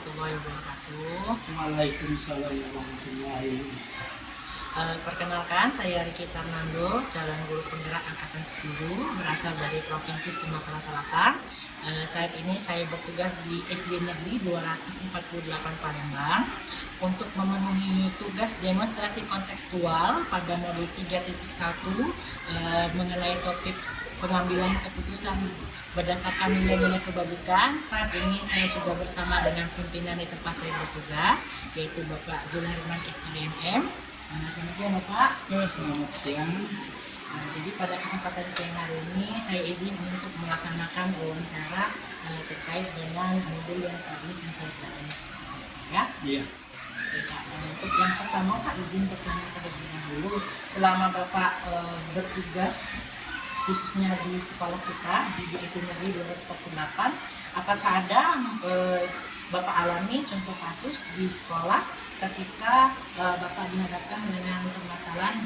warahmatullahi wabarakatuh. Waalaikumsalam warahmatullahi wabarakatuh. Perkenalkan, saya Riki Tarnando, calon guru penggerak angkatan 10, berasal dari Provinsi Sumatera Selatan. Saat ini saya bertugas di SD Negeri 248 Palembang untuk memenuhi tugas demonstrasi kontekstual pada modul 3.1 mengenai topik pengambilan keputusan berdasarkan nilai-nilai kebajikan. Saat ini saya sudah bersama dengan pimpinan di tempat saya bertugas, yaitu Bapak Zulharman SPDMM. Selamat siang Bapak. Selamat siang. Jadi pada kesempatan siang hari ini saya izin untuk melaksanakan wawancara terkait dengan modul yang saat ini saya pelajari. Ya. Iya. Untuk yang pertama Pak, izin bertanya terlebih dahulu. Selama Bapak bertugas khususnya di sekolah kita di SD Negeri 248, apakah ada Bapak alami contoh kasus di sekolah ketika Bapak dihadapkan dengan permasalahan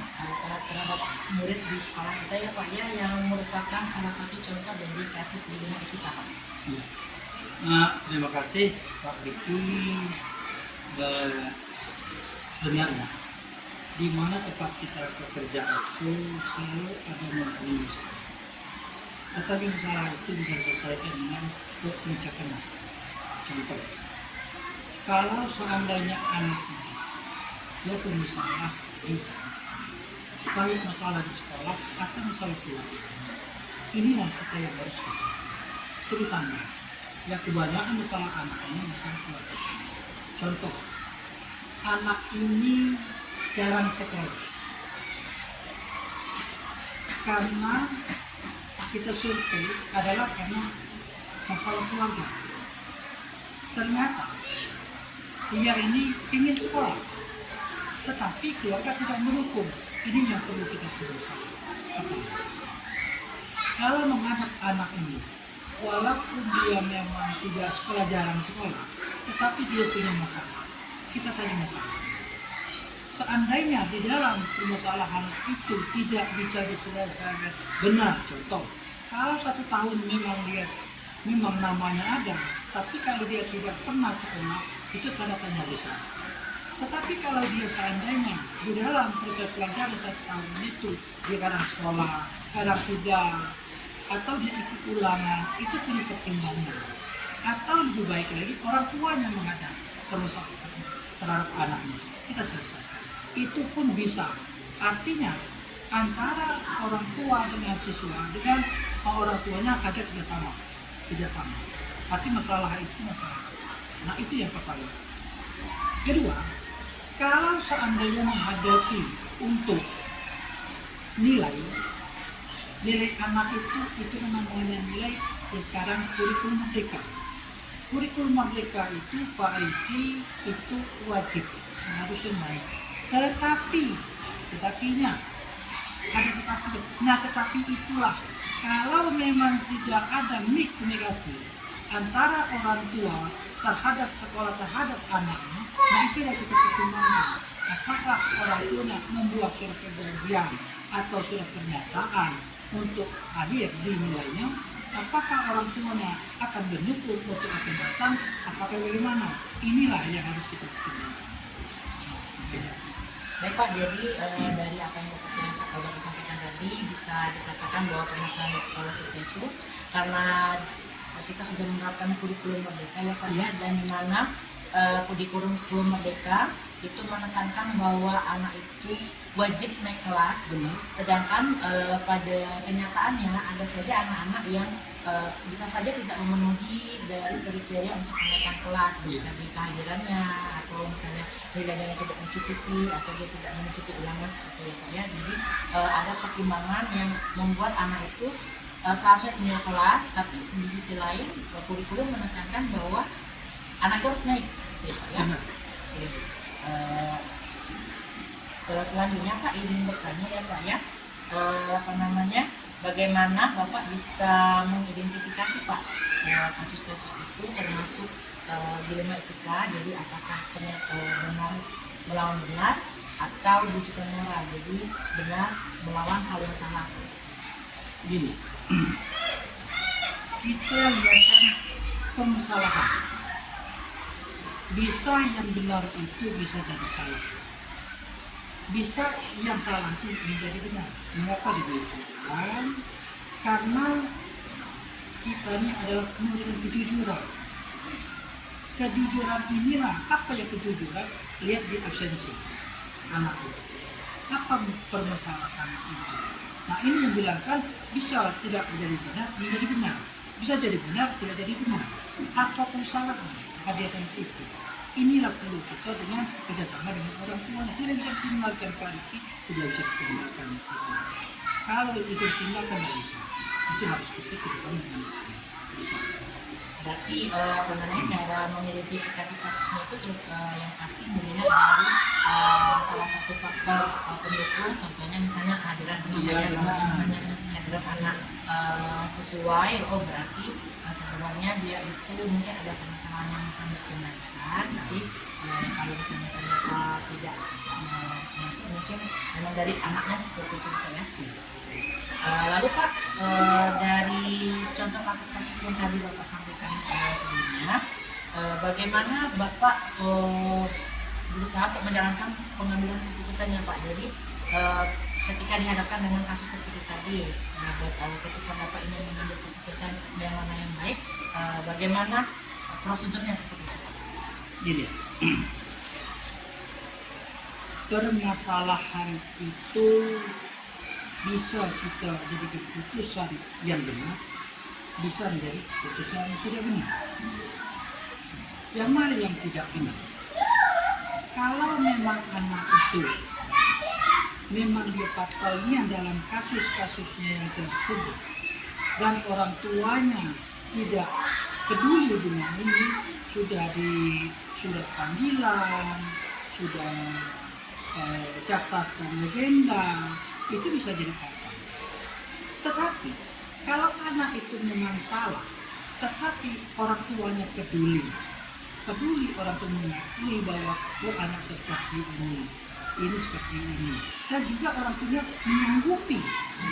terhadap murid di sekolah kita ya Pak ya, yang merupakan salah satu contoh dari kasus di lingkungan kita Pak? Iya. Terima kasih Pak Riki. Sebenarnya di mana tempat kita bekerja itu selalu ada mempunyai masalah. Tetapi masalah itu bisa diselesaikan dengan memecahkan masalah. Contoh, kalau seandainya anak itu dia punya masalah bisa, baik masalah di sekolah atau masalah keluarga, inilah kita yang harus bisa. Terutama ya kebanyakan masalah anak ini masalah keluarga. Contoh, anak ini jarang sekolah karena kita survei adalah karena masalah keluarga. Ternyata dia ini ingin sekolah, tetapi keluarga tidak mendukung. Ini yang perlu kita berusaha. Kalau menghadap anak ini, walaupun dia memang tidak sekolah, jarang sekolah, tetapi dia punya masalah, kita tanya masalah. Seandainya di dalam permasalahan itu tidak bisa diselesaikan benar, contoh, kalau 1 tahun memang namanya ada, tapi kalau dia tidak pernah sekolah, itu tanda tanya besar. Tetapi kalau dia seandainya di dalam proses pelajaran 1 tahun itu dia kadang sekolah, kadang tidak, atau dia ikut ulangan, itu punya pertimbangan. Atau lebih baik lagi orang tuanya menghadap permasalahan terhadap anaknya, kita selesaikan. Itu pun bisa. Artinya antara orang tua dengan siswa dengan orang tuanya ada kerjasama. Arti masalah itu masalah. Nah itu yang pertama. Kedua, kalau seandainya menghadapi untuk nilai anak itu namanya nilai ya sekarang kurikulum merdeka. Kurikulum merdeka itu Pak Riki itu wajib seharusnya naik. Tetapinya ada tetapi. Nah tetapi itulah kalau memang tidak ada komunikasi antara orang tua terhadap sekolah terhadap anaknya, nah itu yang kita pertimbangkan. Apakah orang tuanya membuat surat perjanjian atau surat pernyataan untuk akhir di nilainya? Apakah orang tuanya akan mendukung untuk akan datang? Apakah bagaimana? Inilah yang harus kita pertimbangkan. Baik Pak, jadi dari apa yang Bapak sampaikan tadi bisa dikatakan bahwa permasalahan di sekolah kita itu karena kita sudah menerapkan kurikulum merdeka ya Pak ya, dan di mana kurikulum merdeka itu menekankan bahwa anak itu wajib naik kelas. Benar. Sedangkan pada kenyataannya ada saja anak-anak yang bisa saja tidak memenuhi dari kriteria untuk kenaikan kelas dari kehadirannya, atau misalnya nilainya tidak mencukupi atau dia tidak mengikuti ulangan seperti itu ya. Jadi ada pertimbangan yang membuat anak itu seharusnya tinggal kelas, tapi di sisi lain kurikulum menekankan bahwa anak harus naik seperti itu ya. Selanjutnya Pak izin bertanya ya Pak ya, bagaimana Bapak bisa mengidentifikasi Pak kasus-kasus itu, termasuk dilema etika, jadi apakah ternyata benar melawan benar atau bujukan moral, jadi benar melawan hal yang salah. Gini, kita lihatkan permasalahan. bisa yang benar itu bisa jadi salah, bisa yang salah itu menjadi benar. Mengapa demikian? Karena kita ini adalah memberikan kejujuran. Kejujuran inilah, apa yang kejujuran? Lihat di absensi anak itu. Apa permasalahan itu? Nah, ini yang bilangkan bisa tidak menjadi benar, menjadi benar. Bisa jadi benar, tidak jadi benar. Apa kesalahan kehadiran itu? Inilah perlu kita dengan kerjasama dengan orang tua. Tidak bisa ditinggalkan Pak Riki, tidak bisa ditinggalkan itu. Kalau itu ditinggalkan tidak bisa. Itu harus kita dengan bisa. Berarti apa namanya cara mengidentifikasi kasusnya itu yang pasti melihat dari salah satu faktor pendukung, contohnya misalnya kehadiran anak misalnya kehadiran anak sesuai, oh berarti sebenarnya dia itu mungkin ada permasalahan yang akan dikendalikan. Jadi kalau misalnya ternyata tidak masuk, mungkin memang dari anaknya seperti itu ya. Lalu Pak, dari contoh kasus-kasus yang tadi Bapak sampaikan sebelumnya, bagaimana Bapak berusaha untuk menjalankan pengambilan keputusannya Pak? Jadi ketika dihadapkan dengan kasus seperti tadi, ketika Bapak ingin mengambil keputusan yang mana yang baik, bagaimana prosedurnya seperti itu Pak? Gini, permasalahan itu bisa kita jadi keputusan yang benar, bisa menjadi keputusan yang tidak benar. Yang mana yang tidak benar? Kalau memang anak itu memang dia fatalnya dalam kasus-kasusnya yang tersebut dan orang tuanya tidak peduli dengan ini, sudah panggilan, sudah catatan legenda, itu bisa jadi fatal. Tetapi kalau anak itu memang salah, tetapi orang tuanya peduli orang tua mengakui bahwa oh anak seperti ini seperti ini, dan juga orang tuanya menyanggupi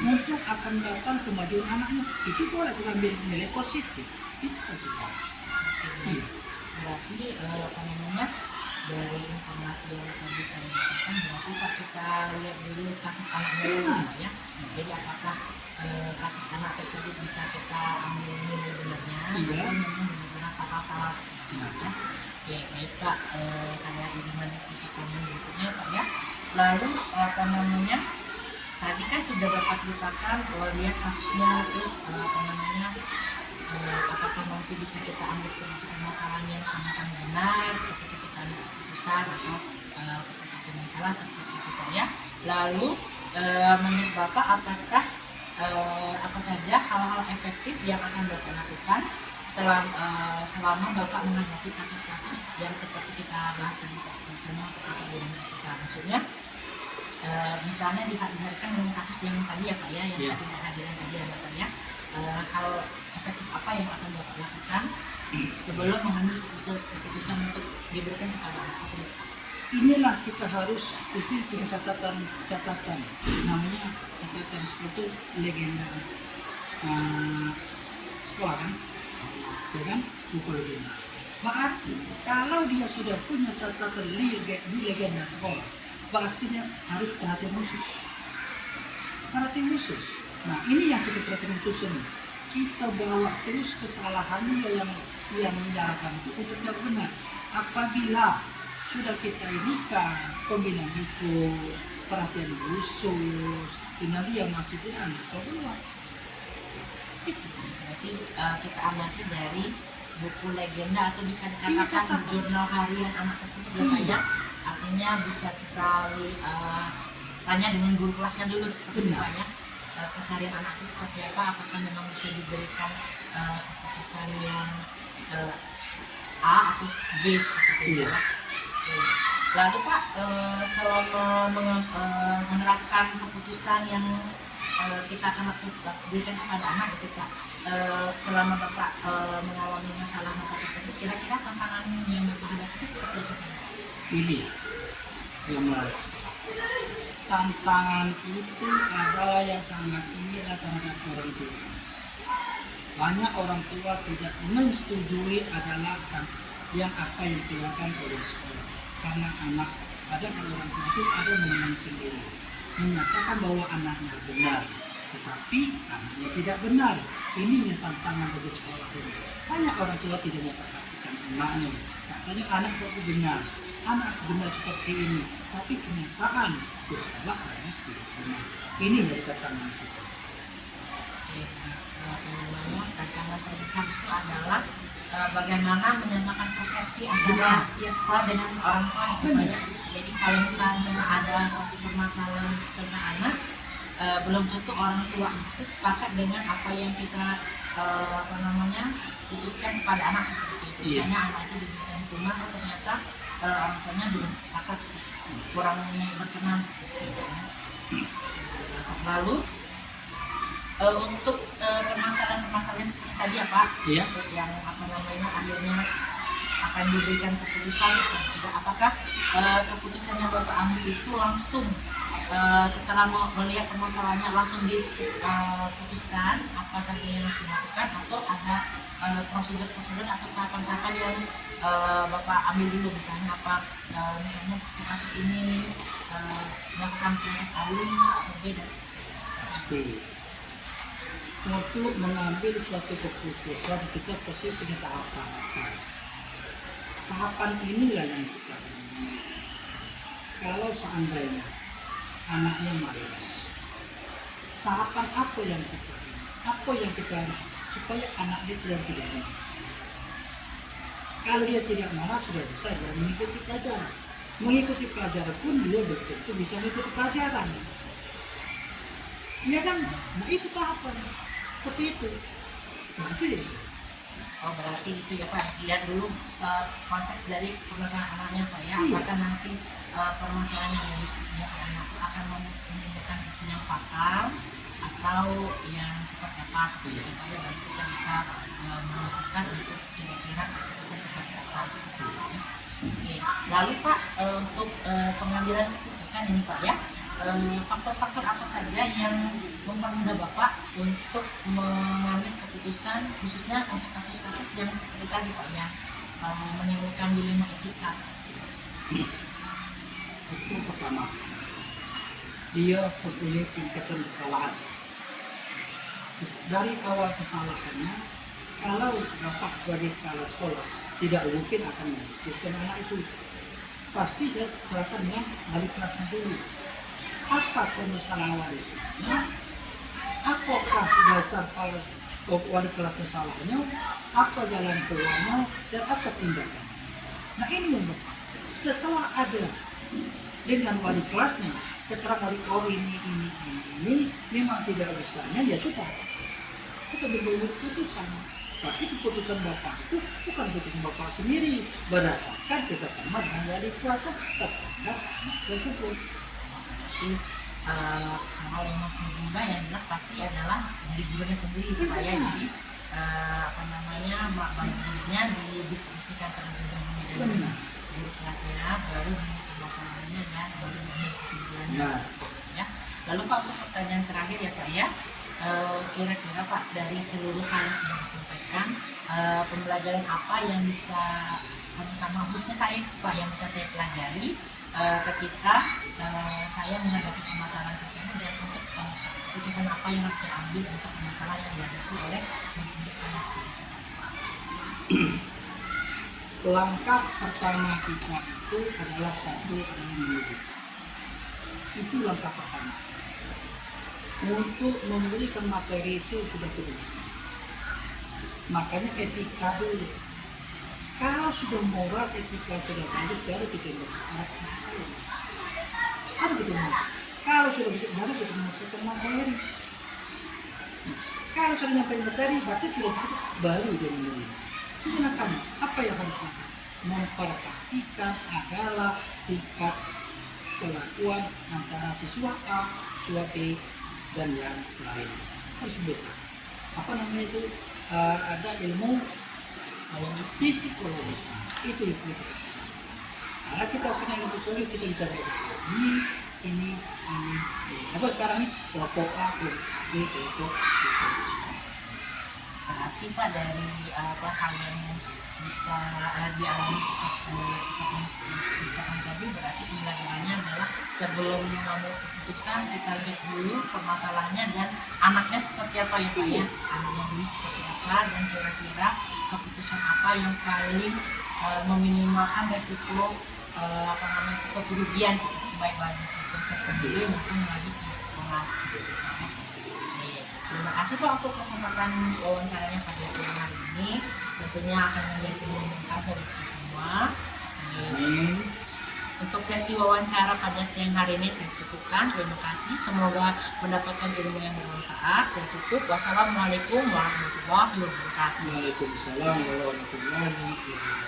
untuk akan datang kemajuan anaknya, itu boleh diambil nilai positif, itu positif. Iya. Berarti apa namanya, dari informasi yang tadi saya dapatkan, berarti Pak kita lihat dulu kasus anaknya dulu ya. Jadi apakah kasus anak tersebut bisa kita ambil nilai benarnya, atau memang benar-benar salah seperti itu ya. Ya baik Pak, saya izin melanjutkan berikutnya Pak ya. Lalu apa namanya, tadi kan sudah Bapak ceritakan bahwa lihat kasusnya, terus apa namanya, apakah nanti bisa kita ambil sebuah permasalahan yang sama-sama benar ketika kita ambil keputusan atau keputusan yang salah seperti itu Pak ya. Lalu menurut Bapak apakah apa saja hal-hal efektif yang akan Bapak lakukan selama Bapak menghadapi kasus-kasus yang seperti kita bahas tadi Pak, terutama kasus dengan kita, maksudnya misalnya dihadapkan dengan kasus yang tadi ya Pak ya, yang tadi kehadiran tadi ya Bapak ya, hal efektif apa yang akan Bapak lakukan sebelum mengambil keputusan untuk diberikan kepada anak tersebut? Inilah kita harus punya catatan, namanya catatan seperti legenda sekolah kan, ya kan, buku legenda. Berarti kalau dia sudah punya catatan legenda sekolah, berarti dia harus perhatian khusus. Nah ini yang kita perhatian khusus ini, kita bawa terus kesalahannya yang menyalahkan itu untuk yang benar. Apabila sudah kita inikan pembinaan khusus, perhatian khusus, dengan dia masih punya anak kedua, itu berarti kita amati dari buku legenda atau bisa dikatakan jurnal harian anak tersebut ya Pak ya. Artinya bisa kita tanya dengan guru kelasnya dulu seperti itu Pak ya. Keseharian anak itu seperti apa, apakah memang bisa diberikan keputusan yang A atau B seperti itu Pak. Lalu Pak, selama menerapkan keputusan yang kita akan langsung berikan kepada anak itu Pak, selama Bapak mengalami masalah tersebut, kira-kira tantangan yang Bapak hadapi itu seperti apa sih? ini yang menarik. Tantangan itu adalah yang sangat tinggi terhadap orang tua. Banyak orang tua tidak menyetujui adalah yang apa yang dilakukan oleh sekolah. Karena anak ada orang tua itu ada menang sendiri menyatakan bahwa anaknya benar, tetapi anaknya tidak benar. Ini yang tantangan bagi sekolah ini. Banyak orang tua tidak memperhatikan anaknya. Katanya anak aku benar, anak aku benar seperti ini, tapi kenyataan di sekolah anak tidak benar. Ini dari tantangan kita. Tantangan terbesar itu adalah bagaimana menyamakan persepsi antara pihak sekolah dengan orang tua itu banyak. Jadi kalau misalnya ada suatu permasalahan tentang anak, belum tentu orang tua itu sepakat dengan apa yang kita putuskan kepada anak seperti itu. Misalnya anak itu diberikan hukuman, oh ternyata orang tuanya belum sepakat seperti itu, kurang berkenan seperti itu. Lalu untuk permasalahan-permasalahan seperti tadi ya Pak, yang akhirnya akan diberikan keputusan seperti itu. Apakah keputusan yang Bapak ambil itu langsung setelah melihat permasalahannya langsung diputuskan apa saja yang harus dilakukan, atau ada prosedur-prosedur atau tahapan-tahapan yang Bapak ambil dulu, misalnya misalnya di kasus ini melakukan proses alun atau beda? Untuk mengambil suatu keputusan kita pasti punya tahapan. Tahapan inilah yang kita inginkan. Kalau seandainya anaknya malas, tahapan apa yang kita inginkan? Apa yang kita harus supaya anak dia tidak malas? Kalau dia tidak malas, sudah bisa dia mengikuti pelajaran. Mengikuti pelajaran pun dia belum tentu bisa mengikuti pelajaran. Iya kan? Nah itu tahapan. Seperti itu. Nah itu ya. Oh berarti itu ya Pak, lihat dulu konteks dari permasalahan anaknya Pak ya. Iya. Apakah nanti permasalahan yang dari anak itu akan menimbulkan isu yang fatal atau yang seperti apa seperti itu. Baru kita bisa menentukan untuk kira-kira bisa seperti apa seperti itu. Oke. Lalu Pak, untuk pengambilan keputusan ini Pak ya, faktor-faktor apa saja yang mempermudah Bapak untuk mengambil keputusan, khususnya untuk kasus-kasus yang seperti tadi Pak ya, menimbulkan dilema etika? Itu pertama, dia mempunyai tingkatan kesalahan. Dari awal kesalahannya, kalau Bapak sebagai kepala sekolah tidak mungkin akan memutuskan anak itu, pasti saya serahkan dengan wali kelasnya dulu. Apa permasalahan wali kelasnya? Apakah dasar wali kelasnya salahnya? Apa jalan keluarnya? Dan apa tindakan? Nah ini yang Bapak. Setelah ada dengan wali kelasnya, keterangan wali ini memang tidak bisanya, ya sudah. Kita berbuat keputusan. Tapi keputusan Bapak itu bukan keputusan Bapak sendiri, berdasarkan kerjasama dengan wali kelasnya terhadap anak tersebut. Hal yang mempermudah yang jelas pasti adalah dari gurunya sendiri supaya jadi bagiannya didiskusikan terlebih dahulu dengan guru kelasnya, baru masalahnya ya, baru kesimpulannya ya. Lalu Pak, untuk pertanyaan terakhir ya Pak ya, kira-kira Pak dari seluruh hal yang sudah disampaikan, pembelajaran apa yang bisa sama-sama, khususnya saya Pak, yang bisa saya pelajari ketika saya menghadapi permasalahan tersebut, dan untuk keputusan apa yang harus saya ambil untuk permasalahan yang dihadapi oleh pendidik saya sendiri. Langkah pertama kita itu adalah mendidik. Itu langkah pertama. Untuk memberikan materi itu sudah perlu. Makanya etika dulu. Kalau sudah moral, etika sudah bagus, baru kita berharap. Ada gitu mas. Kalau sudah begitu, baru kita masukkan materi. Kalau sudah nyampe materi, berarti sudah begitu, baru dia menerima. Gunakan apa yang harus kita memperhatikan adalah tingkat kelakuan antara siswa A, siswa B, dan yang lain. Harus bisa. Apa namanya itu? Ada ilmu psikologis. Itu itu. Karena kita punya ilmu psikologi, kita bisa bedakan ini. Apa sekarang ini kelompok A, kelompok B, kelompok C. bukti Pak dari hal yang bisa dialami seperti dikatakan tadi, berarti pembelajarannya adalah sebelum mengambil keputusan kita lihat dulu permasalahannya dan anaknya seperti apa ya Pak ya, anaknya dulu seperti apa dan kira-kira keputusan apa yang paling meminimalkan resiko kerugian seperti baik bagi siswa tersendiri maupun bagi pihak sekolah seperti itu. Terima kasih Pak untuk kesempatan wawancaranya pada siang hari ini. Tentunya akan menjadi pembelajaran bagi kita semua. Untuk sesi wawancara pada siang hari ini saya cukupkan. Terima kasih. Semoga mendapatkan ilmu yang bermanfaat. Saya tutup. Wassalamualaikum warahmatullahi wabarakatuh. Waalaikumsalam warahmatullahi wabarakatuh.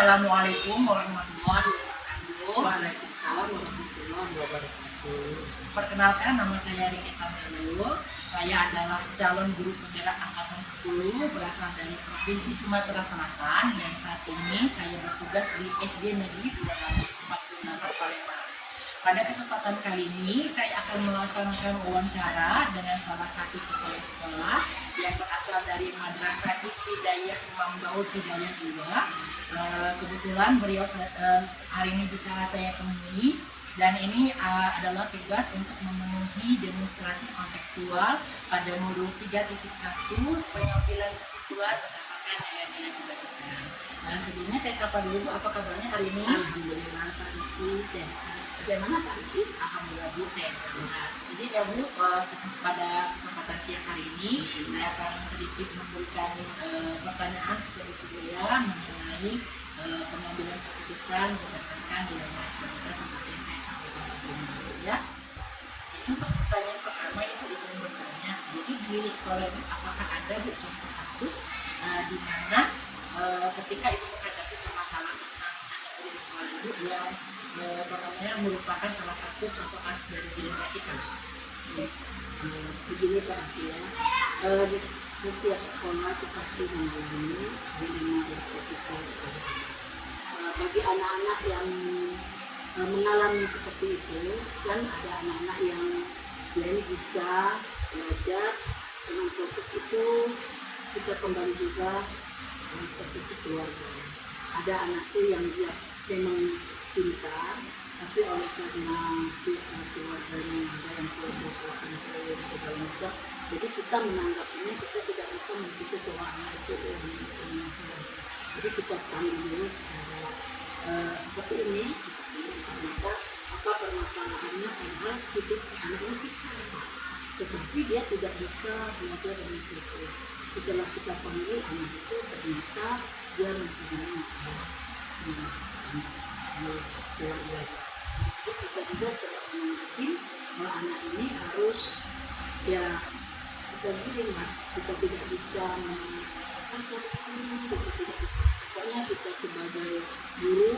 Assalamualaikum warahmatullahi wabarakatuh. Waalaikumsalam warahmatullahi wabarakatuh. Perkenalkan, nama saya Riki Tamelu. Saya adalah calon guru penggerak angkatan 10 berasal dari Provinsi Sumatera Selatan dan saat ini saya bertugas di SD Negeri 248 Palembang. Pada kesempatan kali ini saya akan melaksanakan wawancara dengan salah satu kepala sekolah yang berasal dari Madrasah Ibtidaiyah Imam Daud Hidayah 2. Kebetulan beliau hari ini bisa saya temui. Dan ini adalah tugas untuk memenuhi demonstrasi kontekstual pada modul 3.1 pengambilan kesimpulan berdasarkan nilai-nilai pembelajaran. Sebelumnya saya sapa dulu Bu, apa kabarnya hari ini? Alhamdulillah Pak Riki sehat. Bagaimana Pak Riki? Alhamdulillah Bu, saya sehat. Jadi ya Bu, pada kesempatan siang hari ini saya akan sedikit memberikan pertanyaan seperti itu ya mengenai pengambilan keputusan berdasarkan nilai pembelajaran seperti yang saya sampaikan sebelumnya ya. Untuk pertanyaan pertama itu saya bertanya, jadi di sekolah ini apakah ada Bu contoh kasus di mana ketika ibu menghadapi permasalahan tentang anak di sekolah ibu yang merupakan salah satu contoh kasus dari diri kita? Begini Pak Riki ya, di setiap sekolah itu pasti mengalami dilema etika. Bagi anak-anak yang mengalami seperti itu, kan ada anak-anak yang dia ini bisa belajar dengan topik itu, kita kembali juga ke sisi keluarga. Ada anak itu yang dia memang pintar, tapi oleh karena keluarganya ada yang kelompok-kelompok segala macam, jadi kita menanggapinya, kita tidak bisa mengikuti bahwa anak itu yang masalah. Jadi kita panggil dulu secara seperti ini, maka apa permasalahannya, karena hidup anaknya kita, tetapi dia tidak bisa belajar dengan itu. Setelah kita panggil anak itu, ternyata dia mempunyai masalah keluarga. Jadi kita juga selalu mengerti bahwa anak ini harus ya kita begini lah, kita tidak bisa kita tidak bisa. Pokoknya kita sebagai guru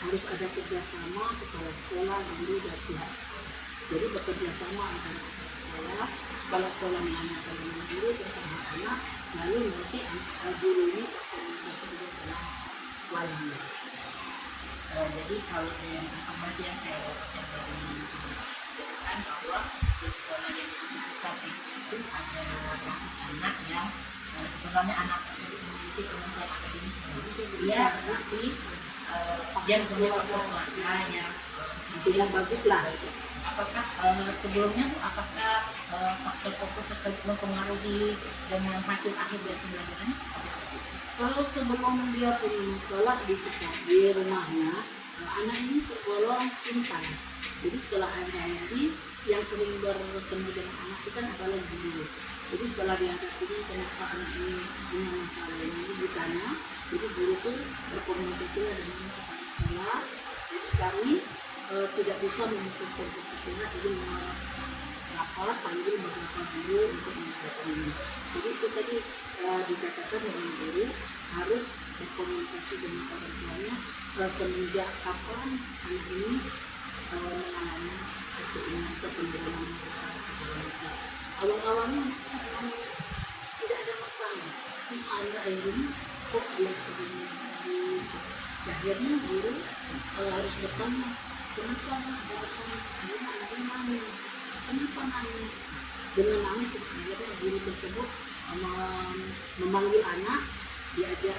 harus ada kerjasama kepala sekolah, guru dan pihak sekolah. Jadi bekerja sama antara kepala sekolah menanyakan dengan guru tentang anak, lalu nanti guru ini berkomunikasi dengan walinya. Jadi kalau yang informasi yang saya dapatkan dari jurusan bahwa di sekolah yang saat itu ada kasus anak yang sebenarnya anak tersebut memiliki kemampuan akademis yang bagus ya, tapi dia punya faktor keluarga yang bagus lah. Apakah sebelumnya apakah faktor-faktor tersebut mempengaruhi dengan hasil akhir dari pembelajarannya? Kalau sebelum dia punya masalah di rumahnya, anak ini tergolong pintar. Jadi setelah hari-hari yang sering bertemu dengan anak itu kan adalah guru. Jadi setelah dihadapinya kenapa anak ini punya masalah ini ditanya, jadi guru pun berkomunikasi dengan kepala sekolah. Jadi kami tidak bisa memutuskan satu pihak, jadi rapat panggil beberapa guru untuk menyelesaikan ini. Jadi itu tadi dikatakan dengan guru harus berkomunikasi dengan orang tuanya semenjak kapan anak ini mengalami seperti ini atau pendalaman segala macam. Awal-awalnya tidak ada masalah, terus akhirnya kok dia sering akhirnya guru harus bertanya, kenapa dia anaknya nangis, kenapa nangis? Dengan nangis akhirnya guru tersebut memanggil anak, diajak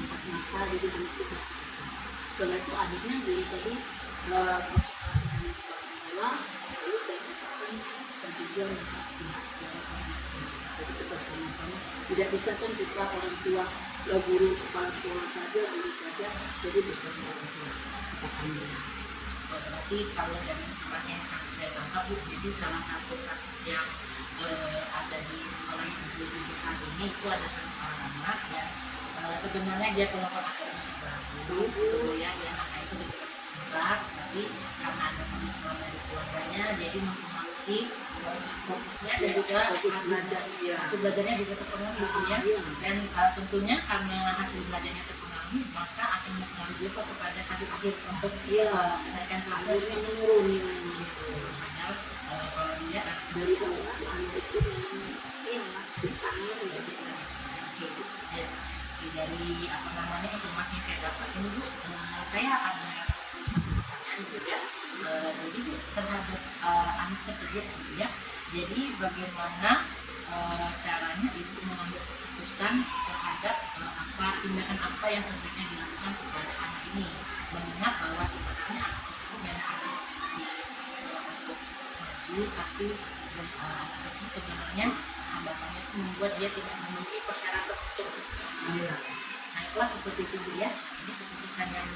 angkat mata, jadi anak itu bercerita. Setelah itu akhirnya guru tadi konsultasi dengan kepala sekolah, lalu saya katakan penjujuan jadi kita sama-sama tidak bisa kan kita orang tua, guru kepala sekolah saja, guru saja, jadi bersama orang tua kita panggil. Berarti kalau dari informasi yang saya tangkap Bu, jadi salah satu kasus yang ada di sekolah yang di saat ini itu ada satu orang anak yang sebenarnya dia kelompok akademis bagus gitu ya, dia anak itu sudah berat, tapi karena ada permasalahan dari keluarganya jadi mempengaruhi fokusnya dan juga hasil belajarnya juga terpengaruh gitu ya, dan tentunya karena hasil belajarnya terpengaruh maka akan mempengaruhi juga kepada hasil akhir untuk kenaikan kelasnya yang menurun gitu. Padahal kalau dia dari awal anak itu dari apa namanya informasi yang saya dapat ini Bu, saya ada satu pertanyaan juga jadi Bu, terhadap anak tersebut gitu ya, jadi bagaimana caranya Ibu mengambil keputusan terhadap tindakan apa yang sebaiknya dilakukan kepada anak ini, mengingat bahwa sebenarnya anak tersebut memang ada potensi untuk maju, tapi anak tersebut sebenarnya hambatannya itu membuat dia tidak memenuhi persyaratan untuk naiklah seperti itu Bu ya. Ini keputusan yang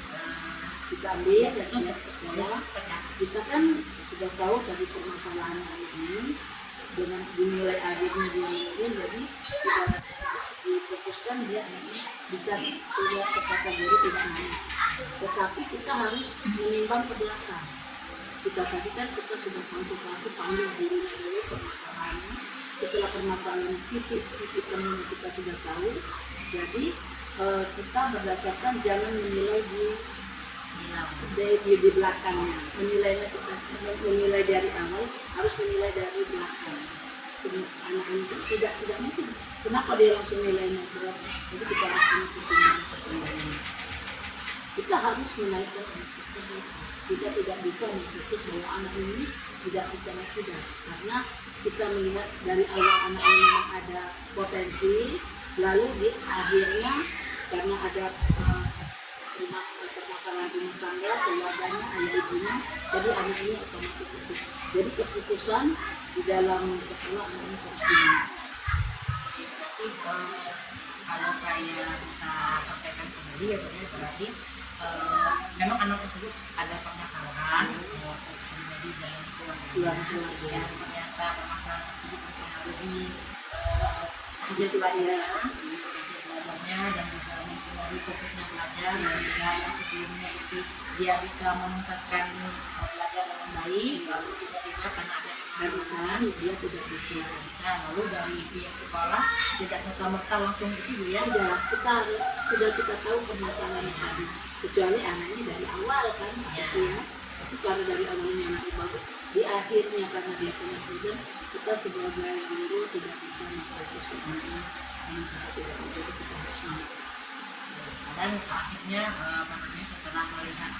kita ambil dan itu sekolah. seperti apa? Kita kan sudah tahu dari permasalahan ini dengan dinilai akhirnya dia menurun, jadi kita difokuskan dia ini bisa keluar ke kategori tidak naik. Tetapi kita harus menimbang ke belakang. Kita tadi kan kita sudah konsultasi panggil gurunya dulu permasalahannya. Setelah permasalahan titik temunya kita sudah tahu, jadi kita berdasarkan jangan menilai di belakangnya, menilai dari awal, harus menilai dari belakang. Anak itu tidak mungkin. Kenapa dia langsung nilainya berat? Jadi kita harus menentukan nilainya. Kita harus menaikkan anak tersebut. Kita tidak bisa memutus bahwa anak ini tidak bisa naik, tidak, karena kita melihat dari awal anak ini memang ada potensi, lalu di akhirnya karena ada permasalahan rumah tangga, keluarganya, ayah ibunya, jadi anak ini otomatis itu. Jadi keputusan di dalam sekolah anak ini harus dimiliki. Berarti kalau saya bisa sampaikan kembali ya berarti memang anak tersebut ada permasalahan terjadi dalam keluarga dan ternyata permasalahan tersebut mempengaruhi hasil belajarnya dan juga mempengaruhi fokusnya belajar, sehingga yang sebelumnya itu dia bisa menuntaskan belajar dengan baik, lalu tiba-tiba karena ada permasalahan dia tidak bisa, lalu dari pihak sekolah tidak serta-merta langsung itu Bu ya. Tidak, kita sudah kita tahu permasalahannya tadi, kecuali anaknya dari awal kan gitu ya. Tapi karena dari awalnya anaknya bagus, di akhirnya karena dia punya problem, kita sebagai guru tidak bisa memfokus ke anaknya dan tidak menjadi kita harus melakukan. Dan akhirnya setelah melihat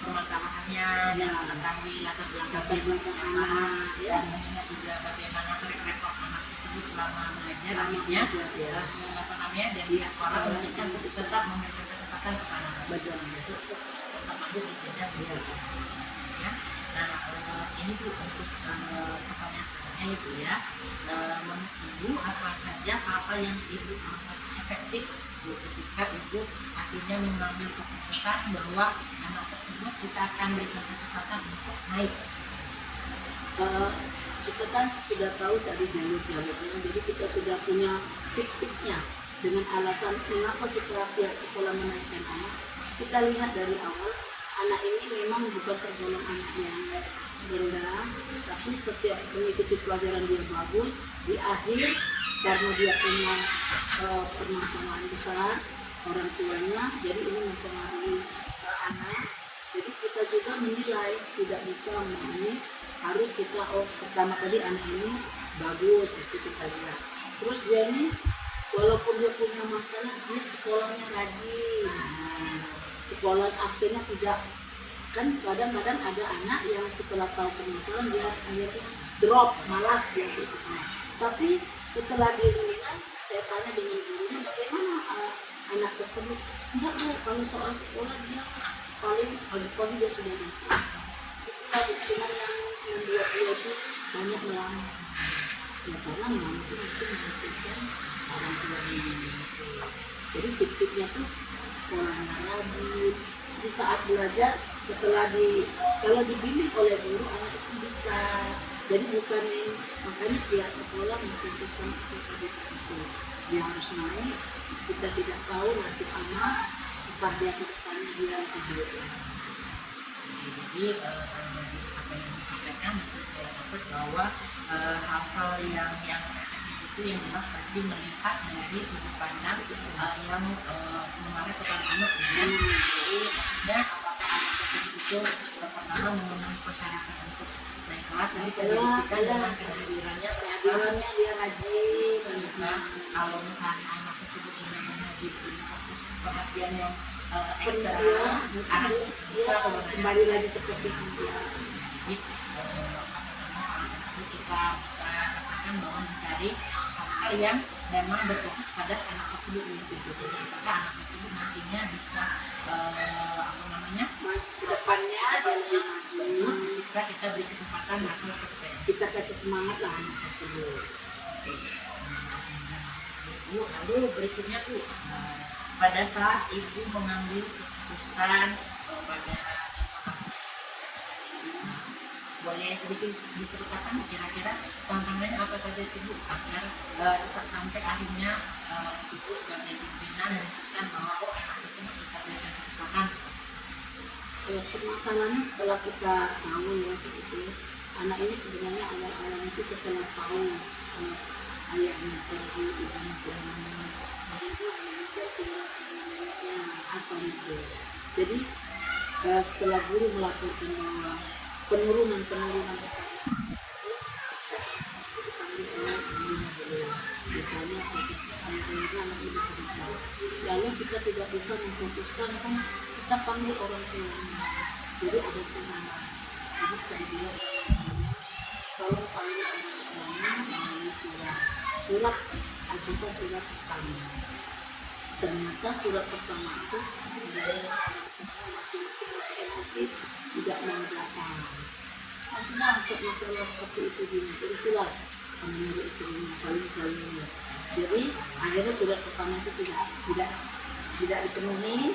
permasalahannya dan mengetahui latar belakangnya seperti apa, dan mengingat juga bagaimana track record anak tersebut selama belajar, akhirnya dan di sekolah memutuskan untuk tetap memberikan kesempatan kepada anak untuk tetap lanjut di jenjang ya. Nah ini Bu untuk pertanyaan selanjutnya Ibu ya, menurut Ibu apa saja yang Ibu anggap efektif ketika Ibu akhirnya mengambil keputusan bahwa anak tersebut kita akan berikan kesempatan untuk naik? Kita kan sudah tahu tadi jalur-jalurnya, jadi kita sudah punya titik-tiknya dengan alasan kenapa kita pihak sekolah menaikkan anak. Kita lihat dari awal anak ini memang bukan tergolong anak yang rendah, tapi setiap mengikuti pelajaran dia bagus. Di akhir karena dia punya permasalahan besar orang tuanya, jadi ini mempengaruhi anak. Jadi kita juga menilai tidak bisa memahami, harus kita pertama tadi anak ini bagus itu kita lihat. Terus dia ini walaupun dia punya masalah, dia sekolahnya rajin. sekolah absennya tidak, kan kadang-kadang ada anak yang setelah tahu permasalahan dia akhirnya drop, malas dia ke sekolah. Tapi setelah dinilai, saya tanya dengan gurunya bagaimana anak tersebut. Enggak Bu, kalau soal sekolah dia paling pagi-pagi dia sudah selesai. Itulah cuma yang membuat dia itu banyak melanggar. Ya karena memang itu membutuhkan orang tua ini. Jadi tip-tipnya tuh sekolahnya rajin. Di saat belajar setelah kalau dibimbing oleh guru anak itu bisa. Jadi bukan makanya pihak sekolah memutuskan itu dia harus naik. Kita tidak tahu nasib anak, entah dia ke depannya dia hidup. Jadi apa yang disampaikan bisa saya dapat bahwa hal-hal yang itu yang jelas pasti melihat dari sudut pandang yang mengarah kepada anak. Jadi maksudnya apakah anak tersebut itu pertama memenuhi persyaratan untuk naik kelas, tadi saya buktikan dengan kehadirannya dia rajin. Nah, kalau misalnya anak tersebut benar-benar diberi fokus perhatian yang ekstra, anak bisa kembali lagi seperti semula. Jadi anak tersebut kita bisa katakan bahwa mencari hal yang memang berfokus pada anak tersebut seperti itu. Apakah anak tersebut nantinya bisa ke depannya dan maju ketika kita beri kesempatan atau kepercayaan. kita kasih semangat lah anak tersebut. Lalu berikutnya tuh pada saat ibu mengambil keputusan pada boleh sedikit diceritakan kira-kira tantangannya apa saja sih Bu agar sampai akhirnya ibu sebagai pimpinan memutuskan bahwa anak tersebut kita berikan kesempatan. Permasalahannya setelah kita tahu ya begitu, anak ini sebenarnya awal-awal itu setelah tahu ayahnya pergi, ibunya kemana, itu ayahnya tinggal sebenarnya asal itu. Jadi setelah guru melakukan bahwa penurunan lalu kita tidak bisa memutuskan kan kita panggil orang tuanya. Jadi ada sunnah. Jadi saya bilang kalau panggil orang tuanya melalui surat ajukan surat pertama. Ternyata surat pertama itu masih emosi tidak mau datang. Maksudnya masalah seperti itu teruslah menurut istrinya saling. Jadi akhirnya surat pertama itu tidak dipenuhi,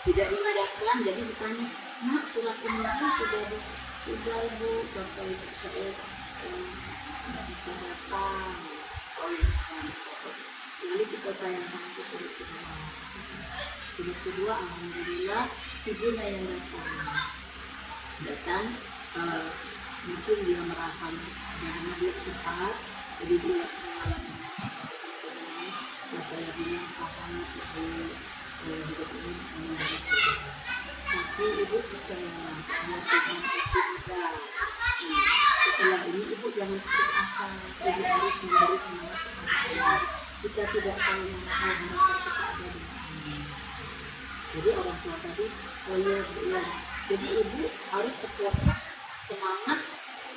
tidak diindahkan. Jadi ditanya, Nak surat kemarin sudah Bu, Bapak Ibu saya tidak bisa datang. Oh ya sudah. Lalu kita tayangkan ke surat kedua. Surat kedua alhamdulillah ibunya yang datang. Mungkin dia merasa karena dia cepat, jadi dia saya bilang sangat hidup ini menjadi perbedaan. Tapi ibu percayalah bahwa Tuhan itu juga. Setelah ini ibu jangan putus asa, ibu harus memberi semangat kepada Tuhan. Kita tidak tahu mana harapan kita ada di mana. Jadi orang tua tadi, ya. Jadi ibu harus tetap semangat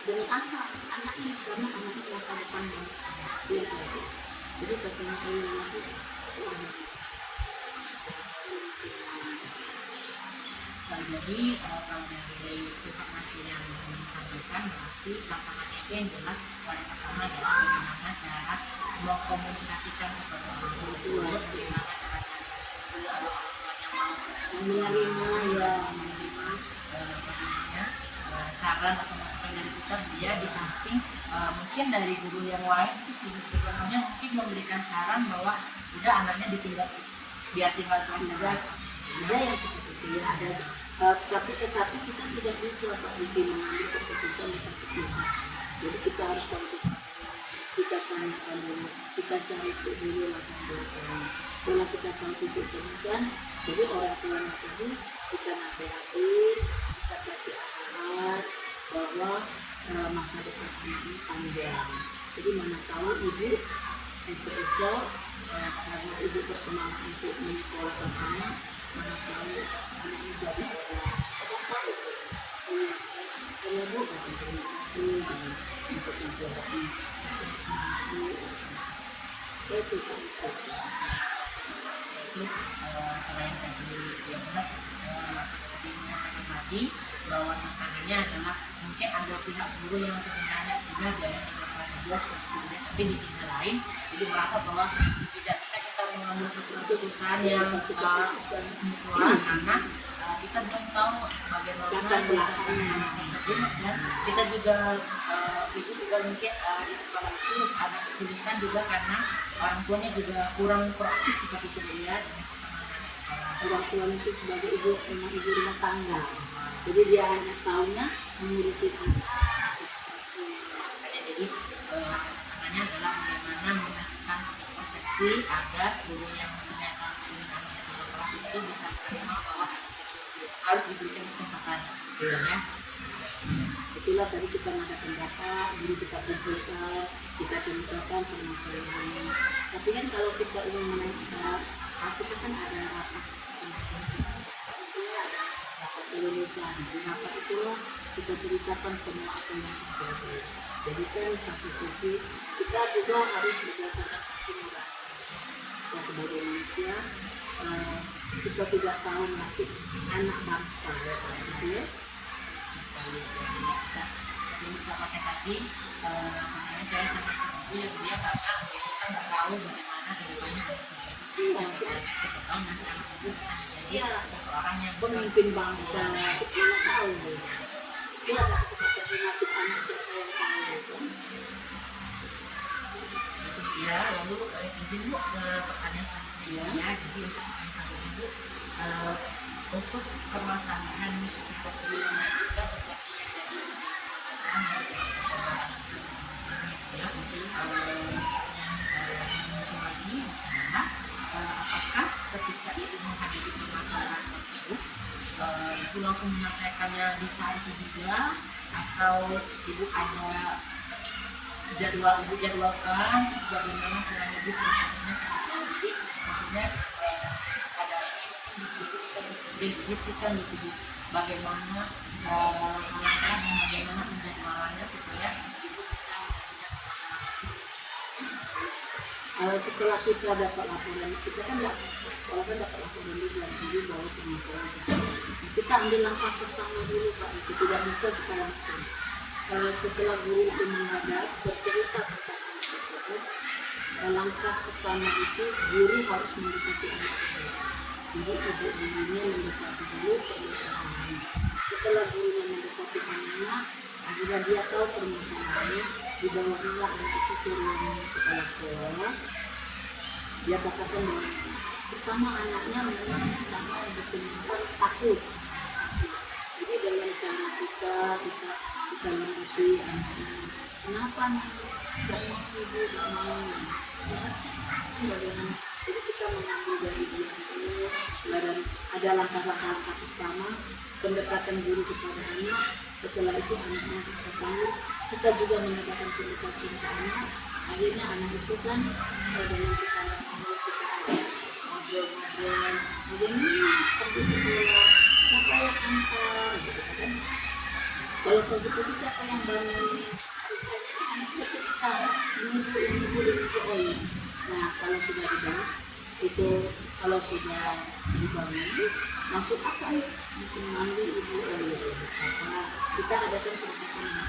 dengan anak ini karena anak ini masa depan bangsa. Dia jadi. Jadi katanya lagi jadi kalau dari informasi yang disampaikan berarti tantangannya itu yang jelas paling pertama adalah bagaimana cara mengkomunikasikan kepada orang tua tersebut, bagaimana caranya menerima saran atau masukan dari kita. Dia di samping mungkin dari guru yang lain itu sebenarnya mungkin memberikan saran bahwa udah anaknya ditinggal biar tinggal kelas saja. ada yang seperti itu ya, ada tetapi kita tidak bisa Pak bikin mengambil keputusan di satu pihak. Jadi kita harus konsultasi, kita tanyakan dulu, kita cari dulu latar belakangnya. Setelah kita tahu titik temukan, jadi orang tua tadi kita nasihatin, kita kasih arahan bahwa masa depan ini panjang. Jadi mana tahu ibu esok karena ibu bersemangat untuk menyekolahkan anak, mana tahu anaknya jadi orang apa itu ya bu kata terima kasih dengan atas nasihatnya itu selain tadi ya benar seperti yang disampaikan tadi bahwa tantangannya adalah mungkin ada pihak guru yang sebenarnya juga dari tingkat kelas 11 seperti itu, tapi di sisi lain itu merasa bahwa tidak bisa kita mengambil sesuatu keputusan yang mutlak karena kita belum tahu bagaimana anak tersebut dan kita juga itu juga mungkin di sekolah itu ada kesulitan juga karena orang tuanya juga kurang proaktif seperti itu ya. Orang tua itu sebagai ibu rumah tangga, jadi dia hanya tahunya mengurusi anak. Jadi tantangannya adalah bagaimana menentukan persepsi agar guru yang ternyata anaknya di kelas itu bisa menerima bahwa anak tersebut harus diberikan kesempatan seperti itu ya. Itulah tadi kita mengadakan rapat, guru kita kumpulkan, kita ceritakan permasalahannya. Tapi kan kalau kita ingin menaikkan, kita kan ada rapat, ada rapat kelulusan. Di rapat itulah kita ceritakan semua apa yang terjadi. Jadi kan satu sisi kita juga harus berdasarkan pertimbangan. Kita sebagai manusia, kita tidak tahu nasib anak bangsa, gitu ya. Seperti misalnya tadi, makanya saya sangat setuju ya Bu ya karena kita nggak tahu bagaimana kedepannya anak tersebut. Siapa tahu nanti anak itu bisa menjadi seseorang yang pemimpin bangsa. Kita nggak tahu. Dia ada kata nasib anak siapa yang tahu. Ya, lalu izin Bu ke pertanyaan selanjutnya ya. Jadi untuk pertanyaan selanjutnya Bu, untuk permasalahan seperti ini kita seperti yang jadi sekarang masih ada percobaan masing-masing ya. Yang muncul lagi adalah apakah ketika ibu menghadapi permasalahan tersebut ibu langsung menyelesaikannya di saat itu juga atau ibu ada jadwalkan terus bagaimana kurang lebih prosesnya seperti itu. Maksudnya pada ini mungkin bisa deskripsikan gitu bagaimana langkah dan bagaimana penjadwalannya supaya ibu bisa menyelesaikan permasalahan. Setelah kita dapat laporan, kita kan sekolah kan dapat laporan juga jadi bahwa permasalahan tersebut. Kita ambil langkah pertama dulu Pak, itu tidak bisa kita langsung. Setelah guru itu menghadap bercerita tentang anak tersebut, langkah pertama itu guru harus mendekati anak tersebut. Jadi ibu-ibunya mendekati dulu permasalahannya. Setelah gurunya mendekati anaknya, akhirnya dia tahu permasalahannya, dibawahnya anak itu ke ruang kepala sekolah. Dia katakan bahwa pertama anaknya memang pertama betul-betul takut. Jadi dalam cara kita mengerti anaknya, kenapa nih tidak mau ibu tidak mau, ya bagaimana? Jadi kita mengambil dari dia dulu, dan ada langkah-langkah pertama pendekatan guru kepada anak. Setelah itu anaknya kita tahu, kita juga mengadakan pendekatan ke anak. Akhirnya anak itu kan dengan kita ajak ngobrol-ngobrol, bagaimana pergi sekolah, siapa yang antar, gitu kan? Kalau pagi-pagi siapa yang bangun? Anak bercerita, ini oh iya. Nah kalau sudah dibangun, itu kalau sudah dibangun, masuk apa ya? Mungkin mandi ibu, apa? Kita adakan pendekatan.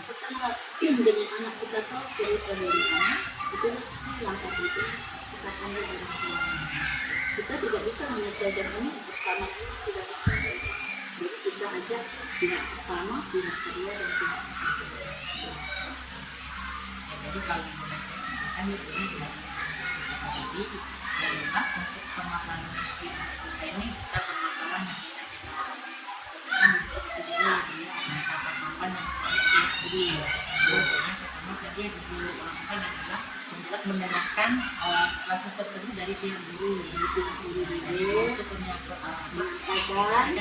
Setelah dengan anak kita tahu cerita dari anak, itu langkah itu kita panggil orang tua. Kita tidak bisa menyelesaikan ini bersama, tidak bisa. Jadi kita ajak pihak pertama, pihak kedua, dan pihak ketiga. Jadi kalau boleh saya sampaikan itu ya tadi adalah untuk permasalahan sistem ini kita permasalahan yang bisa kita selesaikan itu juga ya ada tahapan yang bisa dipilih ya. Yang pertama tadi yang dilakukan adalah jelas mendengarkan kasus tersebut dari pihak guru itu punya menyampaikan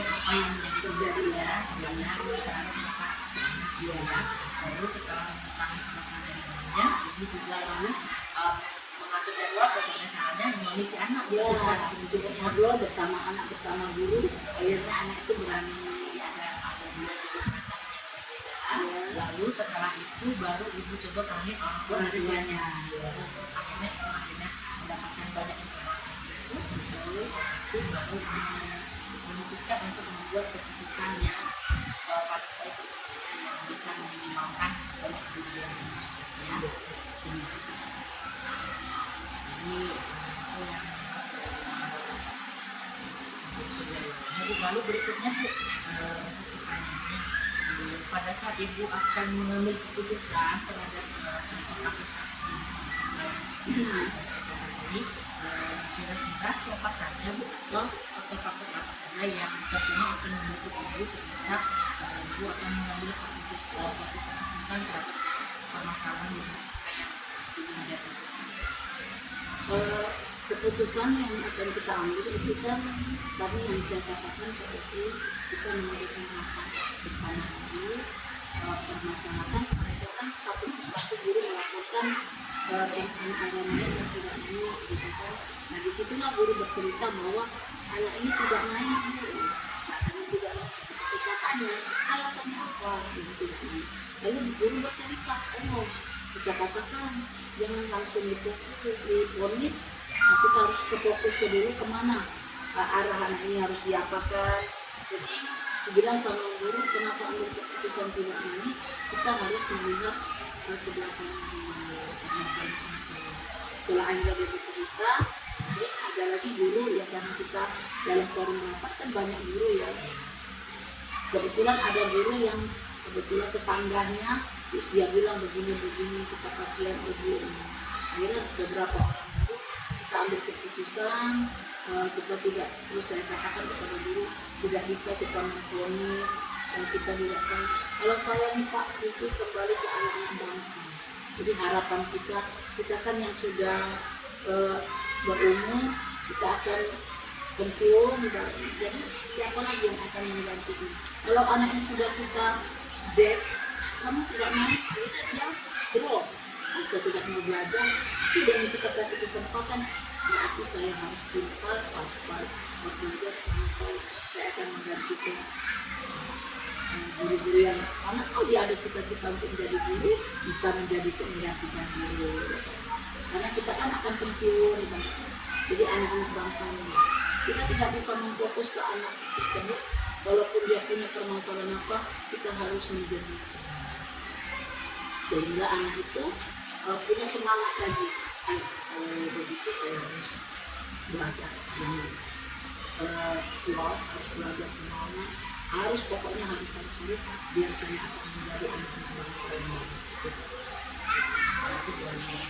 apa yang menjadi terjadi ya dengan terhadap masalah tersebut ya. Lalu setelah mengetahui permasalahan dari gurunya ibu juga lalu mengatur jadwal bagaimana caranya melalui si anak Ya, cerita seperti itu. ngobrol bersama anak bersama guru, akhirnya anak itu berani. Ada dua sudut pandang yang Ya. berbeda. Lalu setelah itu baru ibu coba panggil orang tua Orang dari tuanya. akhirnya mendapatkan banyak informasi yang cukup. Setelah itu baru memutuskan untuk membuat keputusan yang paling baik yang bisa meminimalkan banyak kerugian ya. Jadi itu yang Bu, lalu berikutnya Bu, untuk pertanyaannya, pada saat Ibu akan mengambil keputusan terhadap contoh kasus-kasus ini, tadi, kira-kira siapa saja Bu atau faktor-faktor apa saja yang tentunya akan mendukung Ibu ketika Ibu akan mengambil suatu keputusan terhadap permasalahan yang Ibu hadapi sekarang? Keputusan yang akan kita ambil itu kan tadi yang saya katakan itu kita memberikan rapat bersama guru, permasalahan mereka kan satu persatu guru melakukan yang naik dan tidak naik gitu kan. Nah disitulah guru bercerita bahwa anak ini tidak naik Bu. Nah karena tidak naik kita tanya alasannya apa ini tidak naik. Lalu guru bercerita, oh kita katakan jangan langsung diponis. Nah, kita harus fokus ke dulu kemana arah anak ini harus diapakan. Jadi dibilang sama guru kenapa ambil keputusan tidak ini, kita harus melihat ke belakang masalah. Setelah akhirnya dia bercerita, terus ada lagi guru ya karena kita dalam forum rapat kan banyak guru ya. Kebetulan ada guru yang kebetulan tetangganya, terus dia bilang begini kita kasihan ibu. Akhirnya beberapa orang guru kita ambil keputusan, kita tidak, terus saya katakan kepada guru tidak bisa kita memvonis, kita tidak kan kalau saya nih Pak itu kembali ke anak-anak bangsa. Jadi harapan kita kan yang sudah berumur, kita akan pensiun, jadi siapa lagi yang akan menggantikan? Kalau anak ini sudah kita dead, kamu tidak naik, akhirnya dia drop. Saya tidak mau belajar, tidak mau kita kasih kesempatan, berarti saya harus pintar, sampai belajar, saya akan menggantikan guru-guru yang mana kalau dia ada cita-cita untuk menjadi guru, bisa menjadi menggantikan guru. Karena kita kan akan pensiun, jadi anak-anak bangsa ini kita tidak bisa memfokus ke anak tersebut, walaupun dia punya permasalahan apa, kita harus menjadi sehingga anak itu punya semangat lagi. Begitu saya harus belajar dengan kuat, harus belajar semangat, pokoknya harus biar saya akan menjadi anak-anak bangsa yang baik. Itu boleh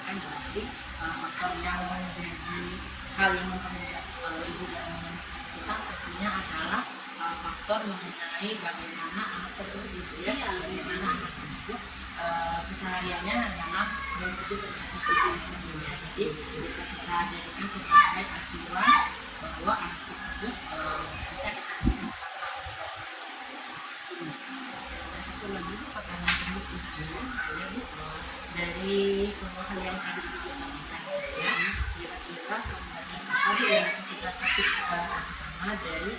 saya berarti faktor yang menjadi hal yang mempermudah ibu dalam keputusan tentunya adalah faktor mengenai bagaimana anak tersebut ibu ya, bagaimana anak tersebut kesehariannya dalam mengikuti kegiatan ibunya. Jadi bisa kita jadikan sebagai acuan bahwa anak tersebut bisa kita berikan dan satu lagi pertanyaan kedua saya dari semua hal yang tadi ibu sampaikan ya, kira-kira pembelajaran apa yang bisa kita petik sama-sama dari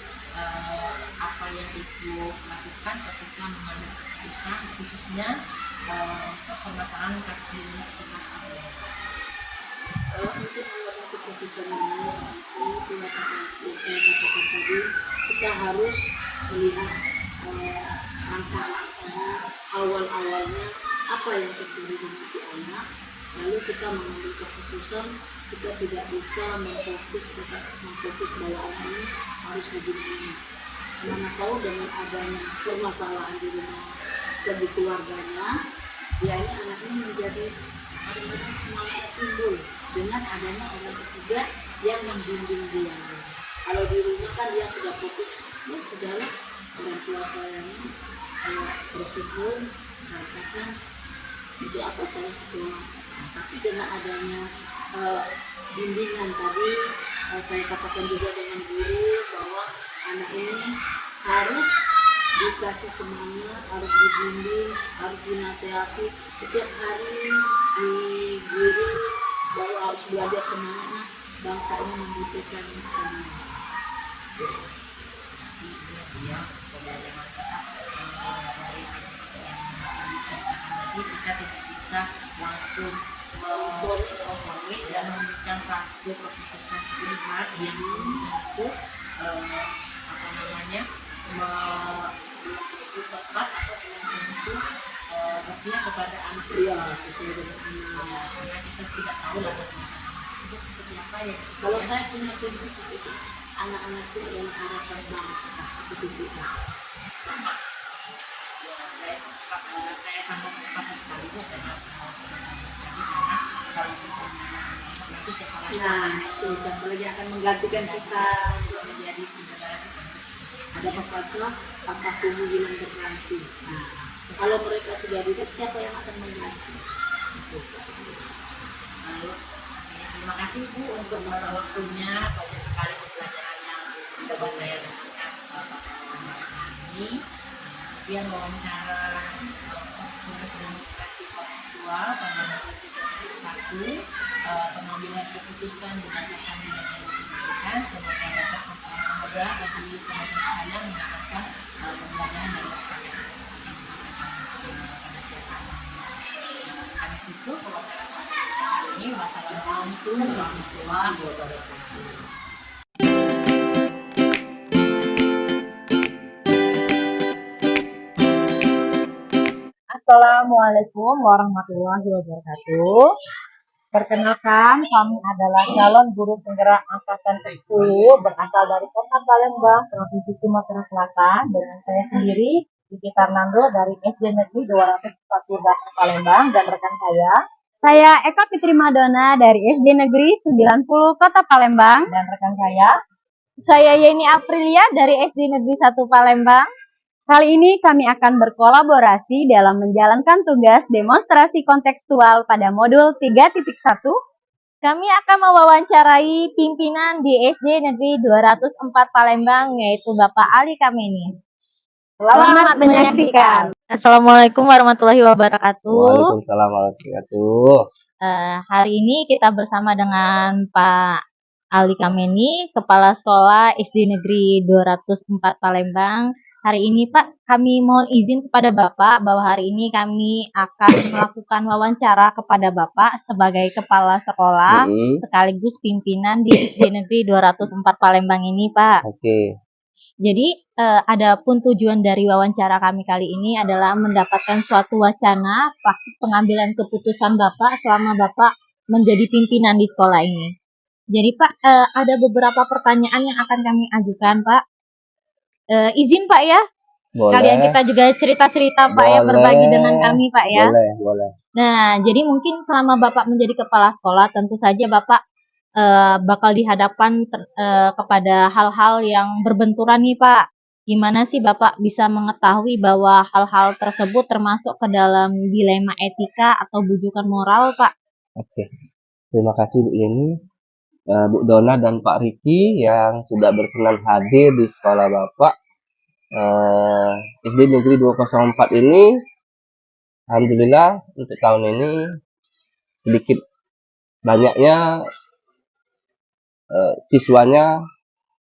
apa yang ibu lakukan ketika mengambil keputusan khususnya untuk permasalahan kasus ini ketika saat ini. Untuk mengambil keputusan ini itu yang saya katakan tadi, kita harus melihat langkah-langkahnya, awal-awalnya apa yang terjadi dengan si anak, lalu kita mengambil keputusan. Kita tidak bisa memfokus bahwa anak ini harus begini. Mana tahu dengan adanya permasalahan di rumah dan di keluarganya, ya ini anak ini menjadi kadang-kadang semangat timbul dengan adanya orang ketiga yang membimbing dia. Kalau di rumah kan dia sudah fokus, ya sudahlah orang tua saya ini berpikir katakan itu apa saya sekolah. Nah, tapi dengan adanya bimbingan tadi, saya katakan juga dengan guru bahwa anak ini harus dikasih semangat, harus dibimbing, harus dinasehati setiap hari, diberi bahwa harus belajar semangat. Bangsa ini membutuhkan kami. Ya, pembelajaran kita dari kasus yang kami ceritakan tadi, kita tidak bisa langsung memvonis dan memberikan satu keputusan sepihak yang untuk apa namanya itu tepat atau belum tentu berpihak kepada anak Iya, sesuai dengan anak. ya, karena kita tidak tahu latar belakang anak tersebut seperti apa ya. Kalau saya punya prinsip itu, anak-anak itu adalah harapan bangsa. Itu kita. Mas, ya, saya sangat sepakat sekali bu dengan karena kalau kita nanti siapa lagi Nah, itu siapa lagi akan menggantikan kita. menjadi generasi penerus. Ada pepatah, apa tumbuh bilang berganti. Nah, kalau mereka sudah hidup, siapa yang akan mengganti? Lalu, terima kasih Bu untuk masa waktunya, banyak sekali pembelajaran yang dapat saya dapatkan pada wawancara ini. Sekian wawancara tugas demokrasi kontekstual pada nomor 31, pengambilan keputusan berdasarkan bidang yang dibutuhkan. Semoga bagi teman-teman sekalian mendapatkan pembelajaran dari apa yang disampaikan pada siang hari ini. Kami tutup wawancara pada siang hari ini. Wassalamualaikum warahmatullahi wabarakatuh. Assalamualaikum warahmatullahi wabarakatuh. Perkenalkan, kami adalah calon guru penggerak angkatan ke-10 berasal dari Kota Palembang, Provinsi Sumatera Selatan, dengan saya sendiri, Kiki Tarnando dari SD Negeri 248 Palembang, dan rekan Saya Eka Fitri Madonna dari SD Negeri 90 Kota Palembang. dan rekan Saya Yeni Aprilia dari SD Negeri 1 Palembang. Kali ini kami akan berkolaborasi dalam menjalankan tugas demonstrasi kontekstual pada modul 3.1. Kami akan mewawancarai pimpinan di SD Negeri 204 Palembang, yaitu Bapak Ali Kameni. Selamat menyaksikan. Assalamualaikum warahmatullahi wabarakatuh. Waalaikumsalam warahmatullahi wabarakatuh. Hari ini kita bersama dengan Pak Ali Kameni, Kepala Sekolah SD Negeri 204 Palembang. Hari ini Pak, kami mohon izin kepada Bapak bahwa hari ini kami akan melakukan wawancara kepada Bapak sebagai Kepala Sekolah sekaligus pimpinan di SD Negeri 204 Palembang ini Pak. Oke. Jadi adapun tujuan dari wawancara kami kali ini adalah mendapatkan suatu wacana pengambilan keputusan Bapak selama Bapak menjadi pimpinan di sekolah ini. Jadi Pak, ada beberapa pertanyaan yang akan kami ajukan Pak. Izin Pak ya? Boleh. Sekalian kita juga cerita-cerita Pak ya, berbagi dengan kami Pak ya. Boleh. Nah, jadi mungkin selama Bapak menjadi kepala sekolah, tentu saja Bapak bakal dihadapkan kepada hal-hal yang berbenturan nih Pak. Gimana sih Bapak bisa mengetahui bahwa hal-hal tersebut termasuk ke dalam dilema etika atau bujukan moral Pak? Oke. Terima kasih Bu Yeni, Bu Dona dan Pak Riki yang sudah berkenan hadir di sekolah Bapak. SD Negeri 204 ini, alhamdulillah untuk tahun ini sedikit banyaknya siswanya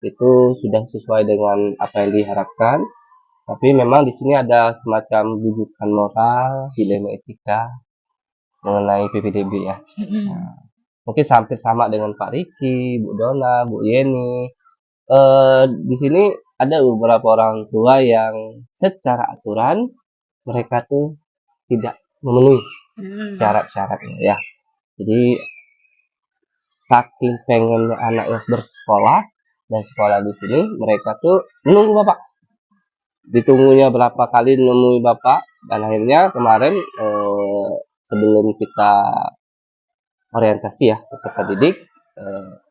itu sudah sesuai dengan apa yang diharapkan. Tapi memang di sini ada semacam bujukan moral, dilema etika mengenai PPDB ya. Nah, mungkin hampir sama dengan Pak Riki, Bu Dona, Bu Yeni. Di sini ada beberapa orang tua yang secara aturan mereka tuh tidak memenuhi syarat-syaratnya ya. Jadi saking pengennya anaknya bersekolah dan sekolah di sini, mereka tuh menunggu Bapak. Ditunggunya berapa kali menemui Bapak, dan akhirnya kemarin sebelum kita orientasi ya peserta didik,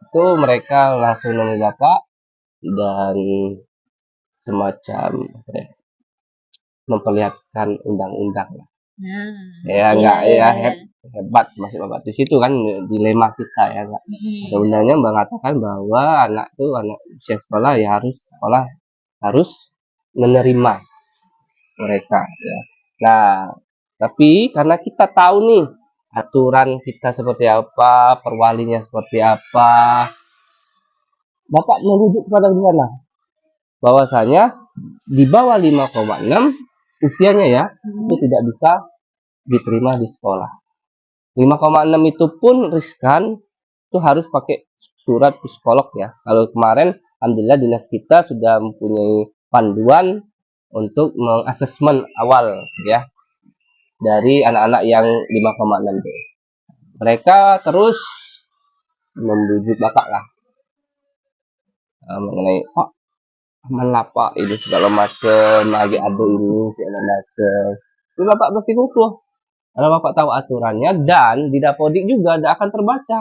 itu mereka langsung menemui Bapak dan semacam memperlihatkan undang-undang lah. Hebat masih Bapak di situ kan dilema kita ya enggak. Ada undangnya mengatakan bahwa anak usia sekolah ya harus menerima mereka ya. Nah, tapi karena kita tahu nih aturan kita seperti apa, perwalinya seperti apa, Bapak merujuk kepada di sana bahwasanya di bawah 5,6 usianya ya itu tidak bisa diterima di sekolah. 5,6 itu pun riskan, itu harus pakai surat psikolog ya. Kalau kemarin alhamdulillah dinas kita sudah mempunyai panduan untuk mengasesmen awal ya dari anak-anak yang 5,6 itu. Mereka terus membujuk Bapak lah mengenai Pak aman lah Pak ini segala macam lagi adu ini segala macam. Tapi Bapak masih kukuh karena Bapak tahu aturannya dan di Dapodik juga tidak akan terbaca.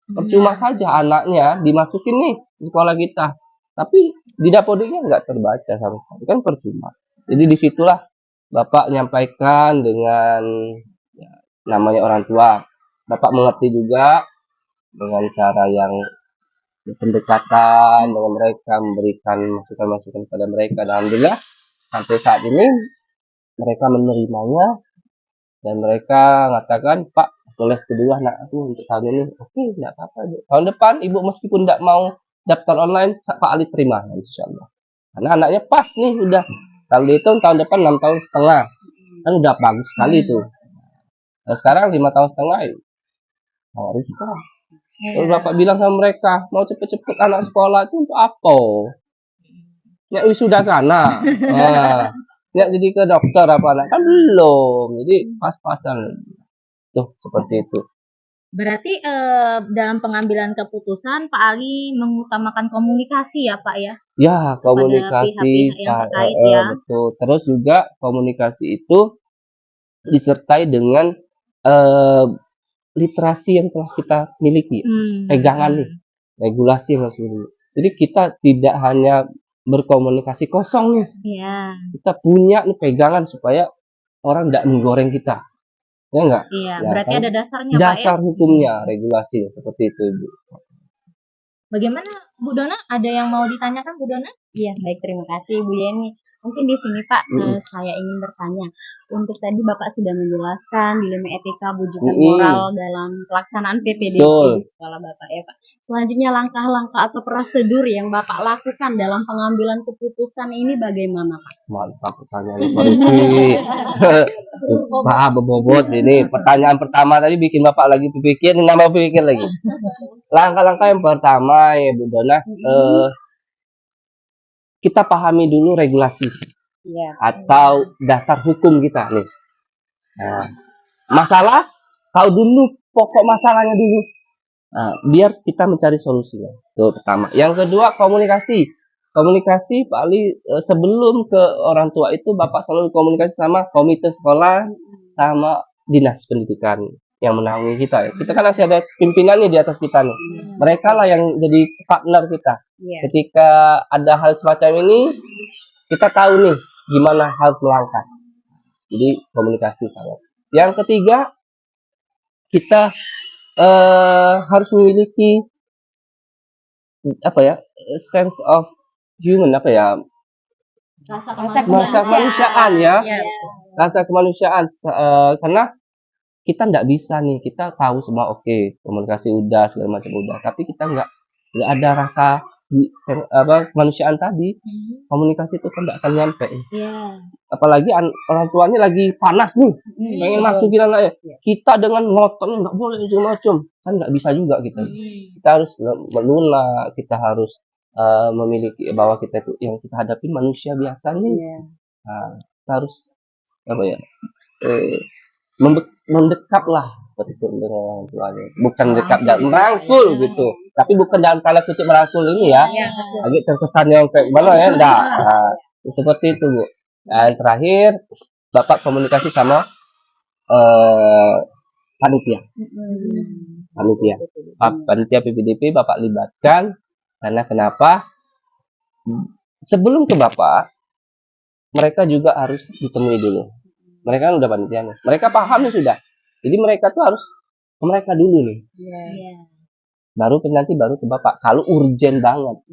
Percuma saja anaknya dimasukin nih di sekolah kita, tapi di Dapodiknya nggak terbaca sama sekali, kan percuma. Jadi disitulah Bapak menyampaikan dengan ya, namanya orang tua. Bapak mengerti juga dengan cara yang pendekatan dengan mereka, memberikan masukan-masukan kepada mereka. Dan alhamdulillah sampai saat ini mereka menerimanya dan mereka mengatakan, Pak, tulis kedua anak aku untuk tahun ini. Oke, tidak apa-apa. Tahun depan ibu meskipun tidak mau daftar online, Pak Ali terima, insya Allah. Karena anaknya pas nih, udah kalau dihitung tahun depan 6 tahun setengah, kan udah bagus sekali itu. Nah, sekarang 5 tahun setengah, harus sekarang. Terus Bapak bilang sama mereka, mau cepet-cepet anak sekolah itu untuk apa? Ya wisuda kana. Nah, ya jadi ke dokter apa anak kan belum. Jadi pas-pasan. Tuh, seperti itu. Berarti dalam pengambilan keputusan Pak Ali mengutamakan komunikasi ya Pak ya? Ya, komunikasi pihak-pihak yang terkait ya. betul. Terus juga komunikasi itu disertai dengan literasi yang telah kita miliki, pegangan nih, regulasi yang harus dimiliki. Jadi kita tidak hanya berkomunikasi kosong nih, Iya. kita punya nih pegangan supaya orang tidak menggoreng kita, ya enggak? Iya, Ya, berarti kan? ada dasarnya Pak ya. Dasar hukumnya, regulasi seperti itu, Bu. Bagaimana Bu Dona? Ada yang mau ditanyakan Bu Dona? Iya, baik, terima kasih Bu Yeni. Mungkin di sini Pak, saya ingin bertanya. Untuk tadi Bapak sudah menjelaskan dilema etika, bujukan moral dalam pelaksanaan PPDB Betul. di sekolah Bapak ya Pak. Selanjutnya langkah-langkah atau prosedur yang Bapak lakukan dalam pengambilan keputusan ini bagaimana Pak? Mantap pertanyaan Pak Rifki. Susah bebobot ini. Pertanyaan pertama tadi bikin Bapak lagi berpikir, ini nambah pikir lagi. Langkah-langkah yang pertama ya Bu Dona, kita pahami dulu regulasi atau dasar hukum kita nih. Nah, masalah tahu dulu pokok masalahnya dulu. Nah, biar kita mencari solusinya. Itu pertama. Yang kedua komunikasi. Komunikasi Pak Ali sebelum ke orang tua itu Bapak selalu komunikasi sama komite sekolah sama dinas pendidikan yang menaungi kita. Kita kan masih ada pimpinannya di atas kita nih. Mereka lah yang jadi partner kita. Ketika ada hal semacam ini, kita tahu nih gimana harus melangkah. Jadi komunikasi sangat. Yang ketiga, kita harus memiliki apa ya, sense of human apa ya, rasa kemanusiaan ya, rasa kemanusiaan karena kita nggak bisa nih, kita tahu semua oke, komunikasi udah segala macam udah, tapi kita nggak ada rasa kemanusiaan tadi, komunikasi itu kan nggak akan nyampe. Apalagi orang tuanya lagi panas nih, pengen masukin anaknya, kita dengan ngotot nggak boleh segala macam, kan nggak bisa juga kita. Kita harus melunak, kita harus memiliki bahwa kita itu yang kita hadapi manusia biasa nih. Nah, kita harus apa ya, mendekat lah seperti itu dengan orang tuanya, bukan dekat dan merangkul gitu, tapi bukan dalam tanda kutip merangkul ini ya, agak terkesan yang kayak gimana ya, enggak. Nah, seperti itu Bu. Dan terakhir Bapak komunikasi sama panitia PPDB Bapak libatkan, karena kenapa? Sebelum ke Bapak, mereka juga harus ditemui dulu. Mereka kan udah panitia nih, mereka paham nih sudah. Jadi mereka tuh harus ke mereka dulu nih. Baru nanti baru ke Bapak. Kalau urgent banget.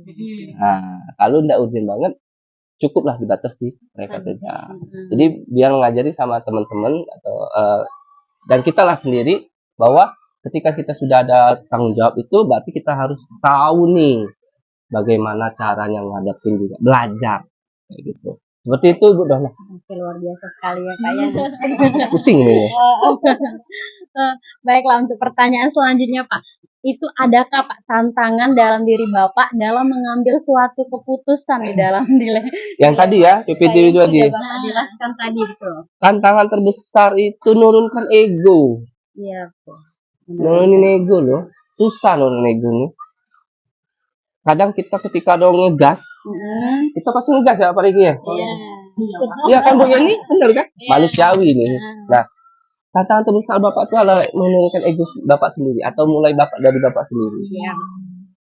Nah, kalau enggak urgent banget, cukuplah dibatas di mereka saja. Jadi biar ngajari sama teman-teman atau dan kita lah sendiri bahwa ketika kita sudah ada tanggung jawab itu berarti kita harus tahu nih bagaimana caranya menghadapin juga belajar kayak gitu. Seperti itu Bu Dona. Oke, luar biasa sekali ya Pak ya. Pusing nih. Baiklah, untuk pertanyaan selanjutnya Pak, itu adakah Pak tantangan dalam diri Bapak dalam mengambil suatu keputusan di dalam nilai Yang tadi ya PPDB yang tadi. sudah Bapak jelaskan tadi itu? Tantangan terbesar itu nurunkan ego. Iya, Bu. Nurunin ego loh. Susah nurunin ego nih. Kadang kita ketika ada ngegas, kita pasti ngegas ya Pak Riki ya. Iya. Iya kan Bu Yani, benar kan? Manusiawi nih. Nah, tantangan terbesar Bapak itu adalah menurunkan ego Bapak sendiri atau mulai dari Bapak sendiri. Iya.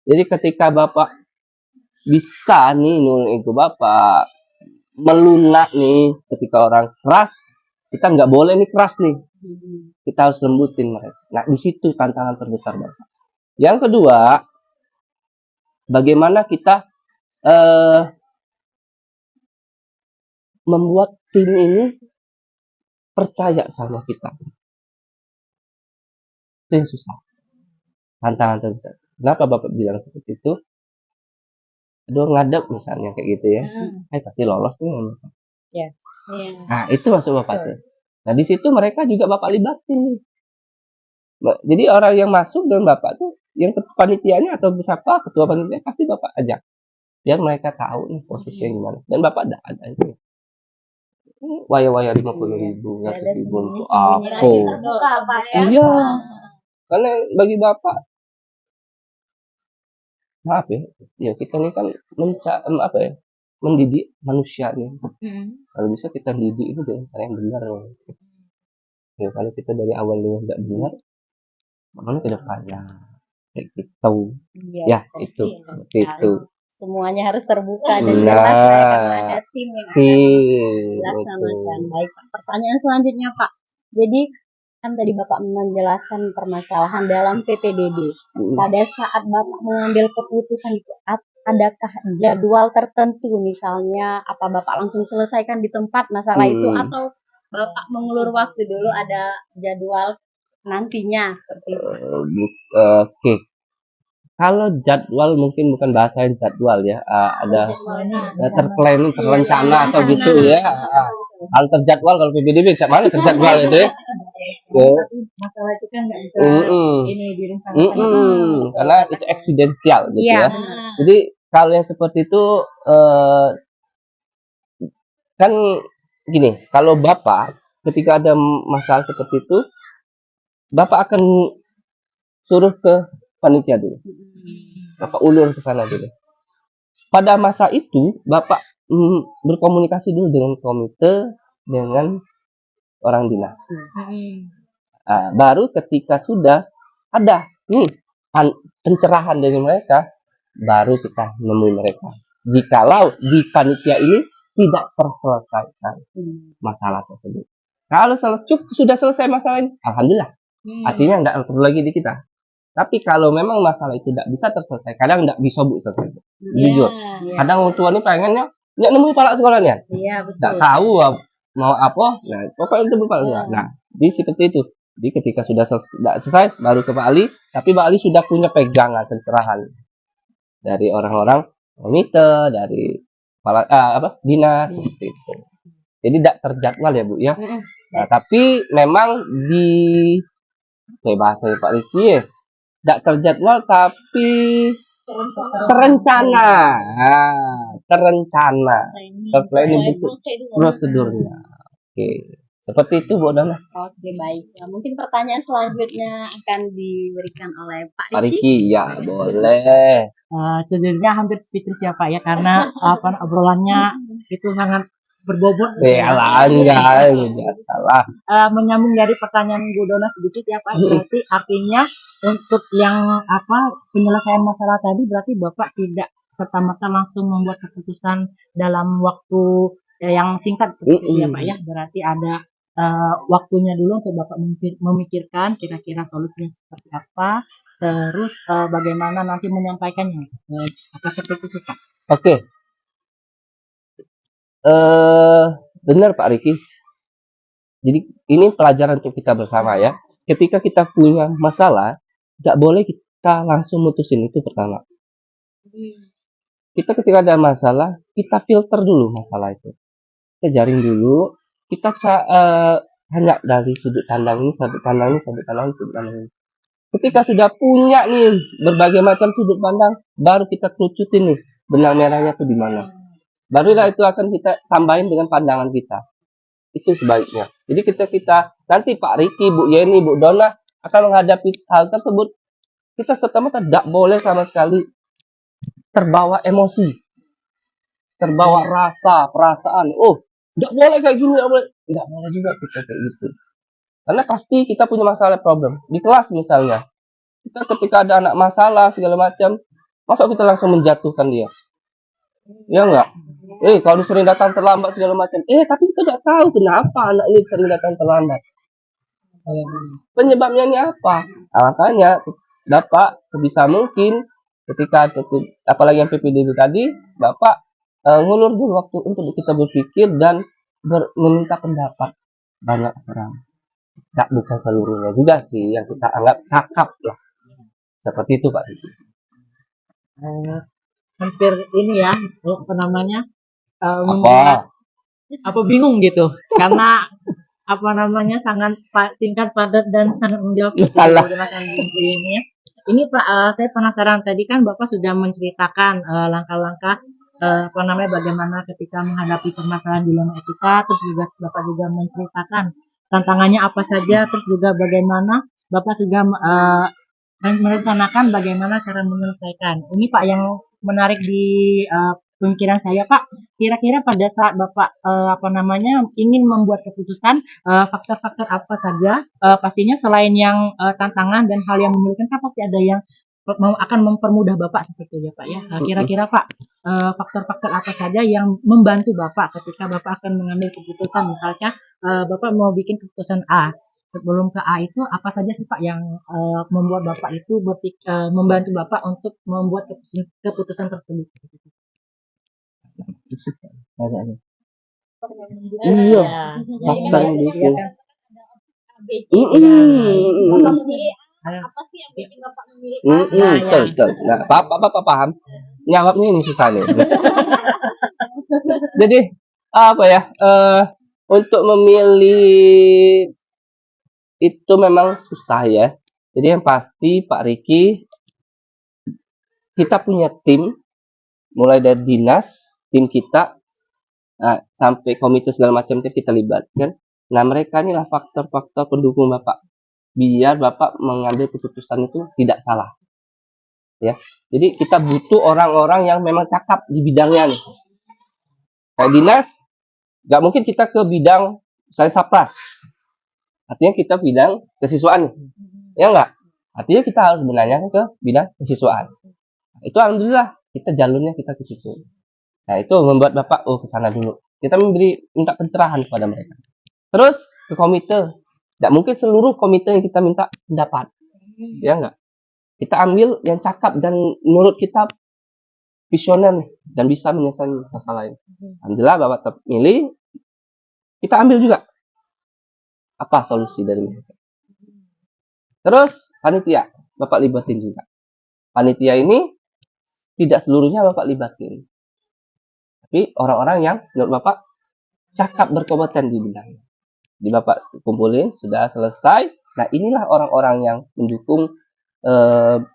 Jadi ketika Bapak bisa nih nurunin ego Bapak, melunak nih ketika orang keras, kita nggak boleh nih keras nih. Kita harus lembutin mereka. Nah, di situ tantangan terbesar Bapak. Yang kedua, bagaimana kita membuat tim ini percaya sama kita. Itu yang susah. Tantangan terbesar. Kenapa Bapak bilang seperti itu? Aduh ngadep misalnya kayak gitu ya. Pasti lolos tuh. Iya. Nah, itu maksud Bapak tuh. Nah, di situ mereka juga Bapak libatin nih. Jadi orang yang masuk dan Bapak tuh yang panitianya atau siapa ketua panitia pasti Bapak ajak. Biar mereka tahu nih posisinya gimana. Dan Bapak ada itu. Waya-waya 50.000, 100.000 untuk apa? Iya. Karena bagi Bapak maaf ya kita ini kan mendidik manusia nih. Kalau bisa kita didik itu dengan cara yang benar. Ya, kalau kita dari awal tidak benar, makanya ke depannya kayak gitu. Iya, Ya, oke, itu benar seperti sekali. itu. Semuanya harus terbuka dan Nah, jelas ya, karena ada tim yang akan Tim, dilaksanakan. betul. Baik, Pak. Pertanyaan selanjutnya, Pak. Jadi kan tadi Bapak menjelaskan permasalahan dalam PPDB. Pada saat Bapak mengambil keputusan itu, adakah jadwal tertentu, misalnya apa Bapak langsung selesaikan di tempat masalah itu, atau Bapak mengulur waktu dulu ada jadwal nantinya seperti itu? Oke. Kalau jadwal mungkin bukan bahasa jadwal ya, ada terplanning, terencana atau gitu ya. Kalau terjadwal kalau PPDB cak mana terjadwal itu ya? Masalah itu kan nggak bisa ini direncanakan. Karena itu eksidensial gitu Iya, ya. benar. Jadi kalau yang seperti itu kan gini, kalau Bapak ketika ada masalah seperti itu, Bapak akan suruh ke panitia dulu. Bapak ulur ke sana dulu. Pada masa itu, Bapak berkomunikasi dulu dengan komite, dengan orang dinas. Baru ketika sudah ada nih pencerahan dari mereka, baru kita nemui mereka. Jikalau di panitia ini tidak terselesaikan masalah tersebut. Kalau sudah selesai masalah ini, alhamdulillah. Artinya tidak perlu lagi di kita. Tapi kalau memang masalah itu tidak bisa terselesaikan, kadang tidak bisa Bu selesai. Jujur. Kadang orang tua ini pengennya nggak nemu kepala sekolahnya. Iya, betul. Nggak tahu mau apa. Nah, pokoknya itu kepala sekolah. Nah, jadi seperti itu. Jadi ketika sudah selesai, baru ke Pak Ali. Tapi Pak Ali sudah punya pegangan pencerahan dari orang-orang komite, dari kepala dinas seperti itu. Jadi tidak terjadwal ya Bu ya. Nah, tapi memang di bahasa Pak Riki ya, tidak terjadwal tapi terencana. Terplanning prosedurnya. Oke. Seperti itu Bu Dona. Oke, baik. Nah, mungkin pertanyaan selanjutnya akan diberikan oleh Pak Pak Riki. Riki, ya boleh. Sejujurnya hampir speechless ya Pak ya, karena obrolannya itu sangat berbobot. Ya lah, enggak salah. Menyambung dari pertanyaan Bu Dona sedikit ya Pak, berarti artinya untuk yang penyelesaian masalah tadi berarti Bapak tidak serta-merta langsung membuat keputusan dalam waktu yang singkat seperti itu ya Pak ya, berarti ada waktunya dulu untuk Bapak memikirkan kira-kira solusinya seperti apa, terus bagaimana nanti menyampaikannya, apa seperti itu Pak? Oke. Benar Pak Riki. Jadi ini pelajaran untuk kita bersama ya. Ketika kita punya masalah, tidak boleh kita langsung mutusin, itu pertama. Kita ketika ada masalah, kita filter dulu masalah itu. Kita jaring dulu, kita hanya dari sudut pandang ini, sudut pandang ini, sudut pandang ini, sudut pandang ini. Ketika sudah punya nih berbagai macam sudut pandang, baru kita kerucutin nih benang merahnya tuh di mana. Barulah itu akan kita tambahin dengan pandangan kita. Itu sebaiknya. Jadi kita nanti Pak Riki, Bu Yeni, Bu Dona akan menghadapi hal tersebut, kita serta-merta tidak boleh sama sekali terbawa emosi, terbawa rasa, perasaan. Oh, tidak boleh kayak gini, tidak boleh juga kita kayak gitu. Karena pasti kita punya masalah, problem di kelas misalnya. Kita ketika ada anak masalah segala macam, masa kita langsung menjatuhkan dia? Ya enggak? Kalau sering datang terlambat segala macam. Tapi kita tidak tahu kenapa anak ini sering datang terlambat. Penyebabnya ini apa? Nah, makanya Bapak sebisa mungkin ketika apalagi yang PPDB tadi, Bapak ngulur dulu waktu untuk kita berpikir dan meminta pendapat banyak orang. Tidak, bukan seluruhnya juga sih yang kita anggap cakap lah. Seperti itu Pak Riki. Hampir ini ya, apa namanya? Apa? Apa bingung gitu. Karena apa namanya sangat singkat, padat dan sangat menjawab menggunakan buku ini ya. Ini Pak, saya penasaran, tadi kan Bapak sudah menceritakan langkah-langkah apa namanya bagaimana ketika menghadapi permasalahan dilema etika, terus juga Bapak juga menceritakan tantangannya apa saja, terus juga bagaimana Bapak juga merencanakan bagaimana cara menyelesaikan. Ini Pak yang menarik di pemikiran saya Pak, kira-kira pada saat Bapak apa namanya ingin membuat keputusan, faktor-faktor apa saja pastinya selain yang tantangan dan hal yang menyulitkan kan pasti ada yang akan mempermudah Bapak seperti itu ya Pak ya. Kira-kira Pak faktor-faktor apa saja yang membantu Bapak ketika Bapak akan mengambil keputusan, misalnya Bapak mau bikin keputusan A, sebelum ke A itu apa saja sih Pak yang membuat Bapak itu membantu Bapak untuk membuat keputusan tersebut? Iya, faktor yang itu. Apa sih yang bikin Bapak memilih Betul. Nah, Bapak paham? Jawabnya ini susah nih. Jadi apa ya? Untuk memilih itu memang susah ya. Jadi yang pasti Pak Riki, kita punya tim, mulai dari dinas, tim kita, sampai komite segala macam kita libatkan. Nah mereka inilah faktor-faktor pendukung Bapak, biar Bapak mengambil keputusan itu tidak salah. Ya, jadi kita butuh orang-orang yang memang cakap di bidangnya nih. Kayak dinas, nggak mungkin kita ke bidang misalnya sapras. Artinya kita bidang kesiswaan nih. Ya enggak? Artinya kita harus menanyakan ke bidang kesiswaan. Itu alhamdulillah kita jalurnya kita ke situ. Nah, itu membuat Bapak ke sana dulu. Kita minta pencerahan kepada mereka. Terus ke komite. Tidak mungkin seluruh komite yang kita minta pendapat. Ya enggak? Kita ambil yang cakap dan menurut kita visioner nih, dan bisa menyelesaikan masalah ini. Alhamdulillah Bapak terpilih. Kita ambil juga apa solusi dari mereka. Terus panitia, Bapak libatin juga. Panitia ini tidak seluruhnya Bapak libatin. Tapi orang-orang yang menurut Bapak cakap berkompeten di bidangnya. Di Bapak kumpulin, sudah selesai. Nah inilah orang-orang yang mendukung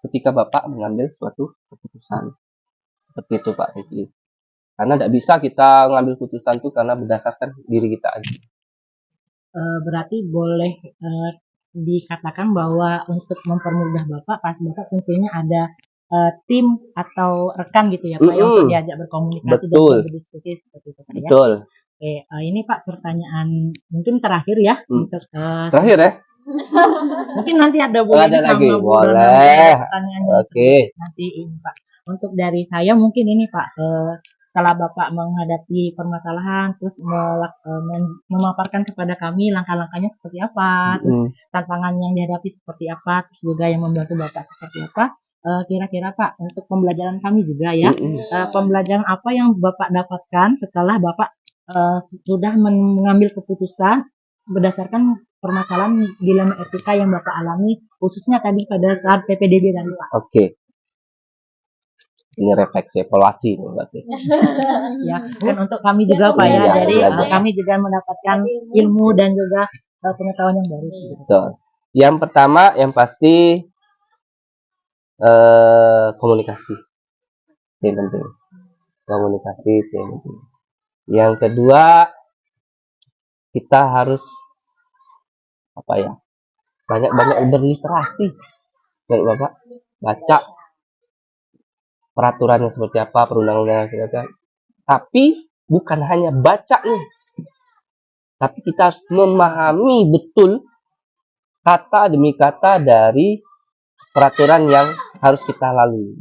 ketika Bapak mengambil suatu keputusan. Seperti itu Pak Riki. Karena tidak bisa kita mengambil keputusan itu karena berdasarkan diri kita aja. Berarti boleh dikatakan bahwa untuk mempermudah Bapak, pas Bapak tentunya ada tim atau rekan gitu ya Pak, yang untuk diajak berkomunikasi dan berdiskusi seperti itu Pak ya. Betul. Oke, ini Pak pertanyaan mungkin terakhir ya. Terakhir ya? Mungkin nanti ada lagi, boleh. Oke. Nanti ini Pak. Untuk dari saya mungkin ini Pak, setelah Bapak menghadapi permasalahan, terus memaparkan kepada kami langkah-langkahnya seperti apa, terus tantangan yang dihadapi seperti apa, terus juga yang membantu Bapak seperti apa. Kira-kira Pak, untuk pembelajaran kami juga ya, pembelajaran apa yang Bapak dapatkan setelah Bapak sudah mengambil keputusan berdasarkan permasalahan dilema etika yang Bapak alami, khususnya tadi pada saat PPDB tadi Pak. Oke. Ini refleksi evaluasi nih berarti. Ya, kan untuk kami juga Pak ya, Iya, jadi belajar. kami juga mendapatkan ilmu dan juga pengetahuan yang baru. Betul. Yang pertama yang pasti komunikasi. Yang penting. Komunikasi itu yang penting. Yang kedua, kita harus apa ya? Banyak-banyak berliterasi. Baik Bapak, baca peraturannya seperti apa, perundang-undangan seperti apa. Tapi bukan hanya baca nih. Tapi kita harus memahami betul kata demi kata dari peraturan yang harus kita lalui.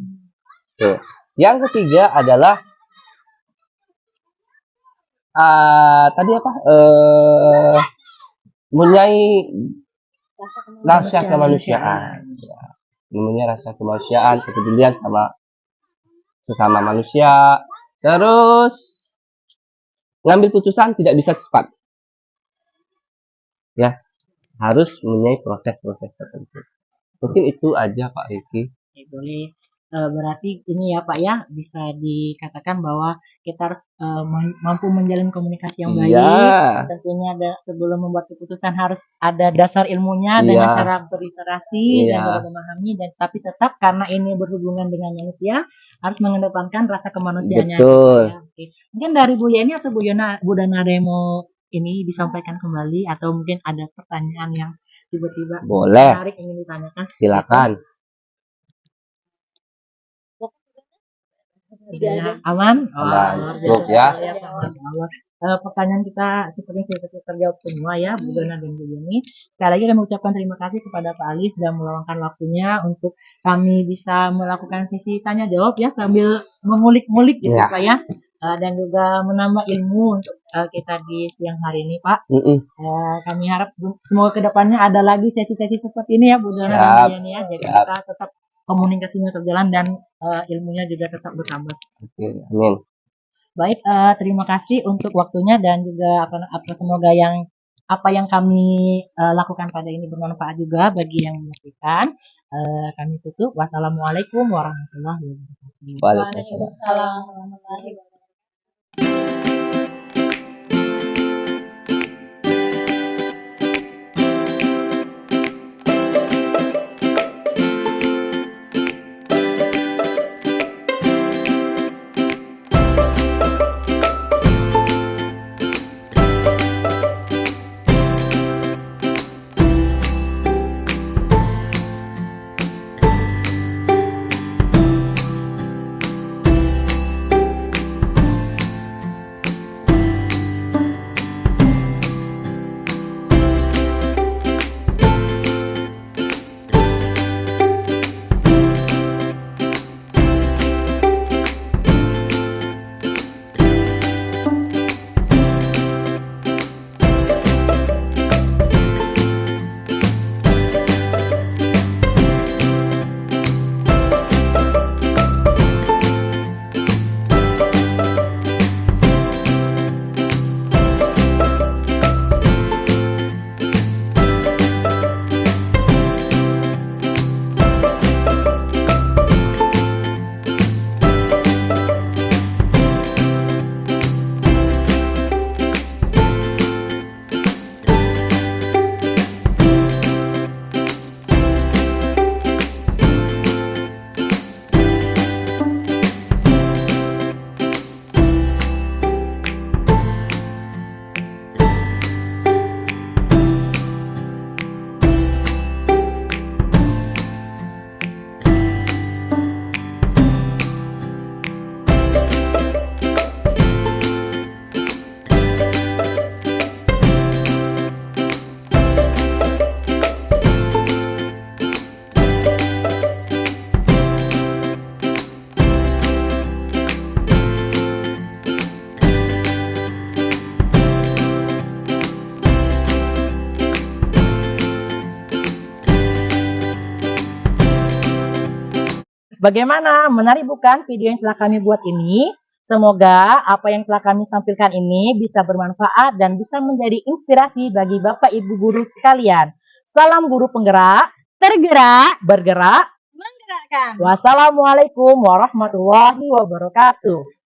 Oke. Yang ketiga adalah tadi apa? Mempunyai rasa kemanusiaan. Ya. Mempunyai rasa kemanusiaan, kepedulian sama sesama manusia. Terus ngambil putusan tidak bisa cepat. Ya, harus mempunyai proses-proses tertentu. Mungkin itu aja Pak Riki. Oke, boleh. Berarti ini ya Pak ya, bisa dikatakan bahwa kita harus mampu menjalin komunikasi yang baik. Iya. Tentunya sebelum membuat keputusan harus ada dasar ilmunya Iya. dengan cara berliterasi dan Iya. juga memahami, dan tapi tetap karena ini berhubungan dengan manusia harus mengedepankan rasa kemanusiaannya. Betul. Ya, oke. Mungkin dari Bu Yeni atau Bu Dana ada yang mau ini disampaikan kembali, atau mungkin ada pertanyaan yang tiba-tiba Boleh. menarik ingin ditanyakan. Silakan. Tidak aman? Aman. Luar Cukup biasa, ya. Pak. Masya Allah. Pertanyaan kita sepertinya sudah terjawab semua ya, Bu Dona dan Bu Yeni. Sekali lagi kami mengucapkan terima kasih kepada Pak Ali sudah meluangkan waktunya untuk kami bisa melakukan sesi tanya jawab ya, sambil mengulik-ngulik gitu Ya. Pak ya. Dan juga menambah ilmu untuk kita di siang hari ini Pak. Kami harap semoga kedepannya ada lagi sesi-sesi seperti ini ya Bu Dona dan Bu Siap. Yeni ya. Jadi Siap. kita tetap komunikasinya terjalan dan ilmunya juga tetap bertambah. Oke, amin. Baik, terima kasih untuk waktunya dan juga semoga apa yang kami lakukan pada ini bermanfaat juga bagi yang menyaksikan. Kami tutup. Wassalamualaikum warahmatullahi wabarakatuh. Waalaikumsalam. warahmatullahi wabarakatuh. Bagaimana? Menarik bukan video yang telah kami buat ini? Semoga apa yang telah kami tampilkan ini bisa bermanfaat dan bisa menjadi inspirasi bagi Bapak Ibu guru sekalian. Salam guru penggerak, Tergerak, bergerak. menggerakkan. Wassalamualaikum warahmatullahi wabarakatuh.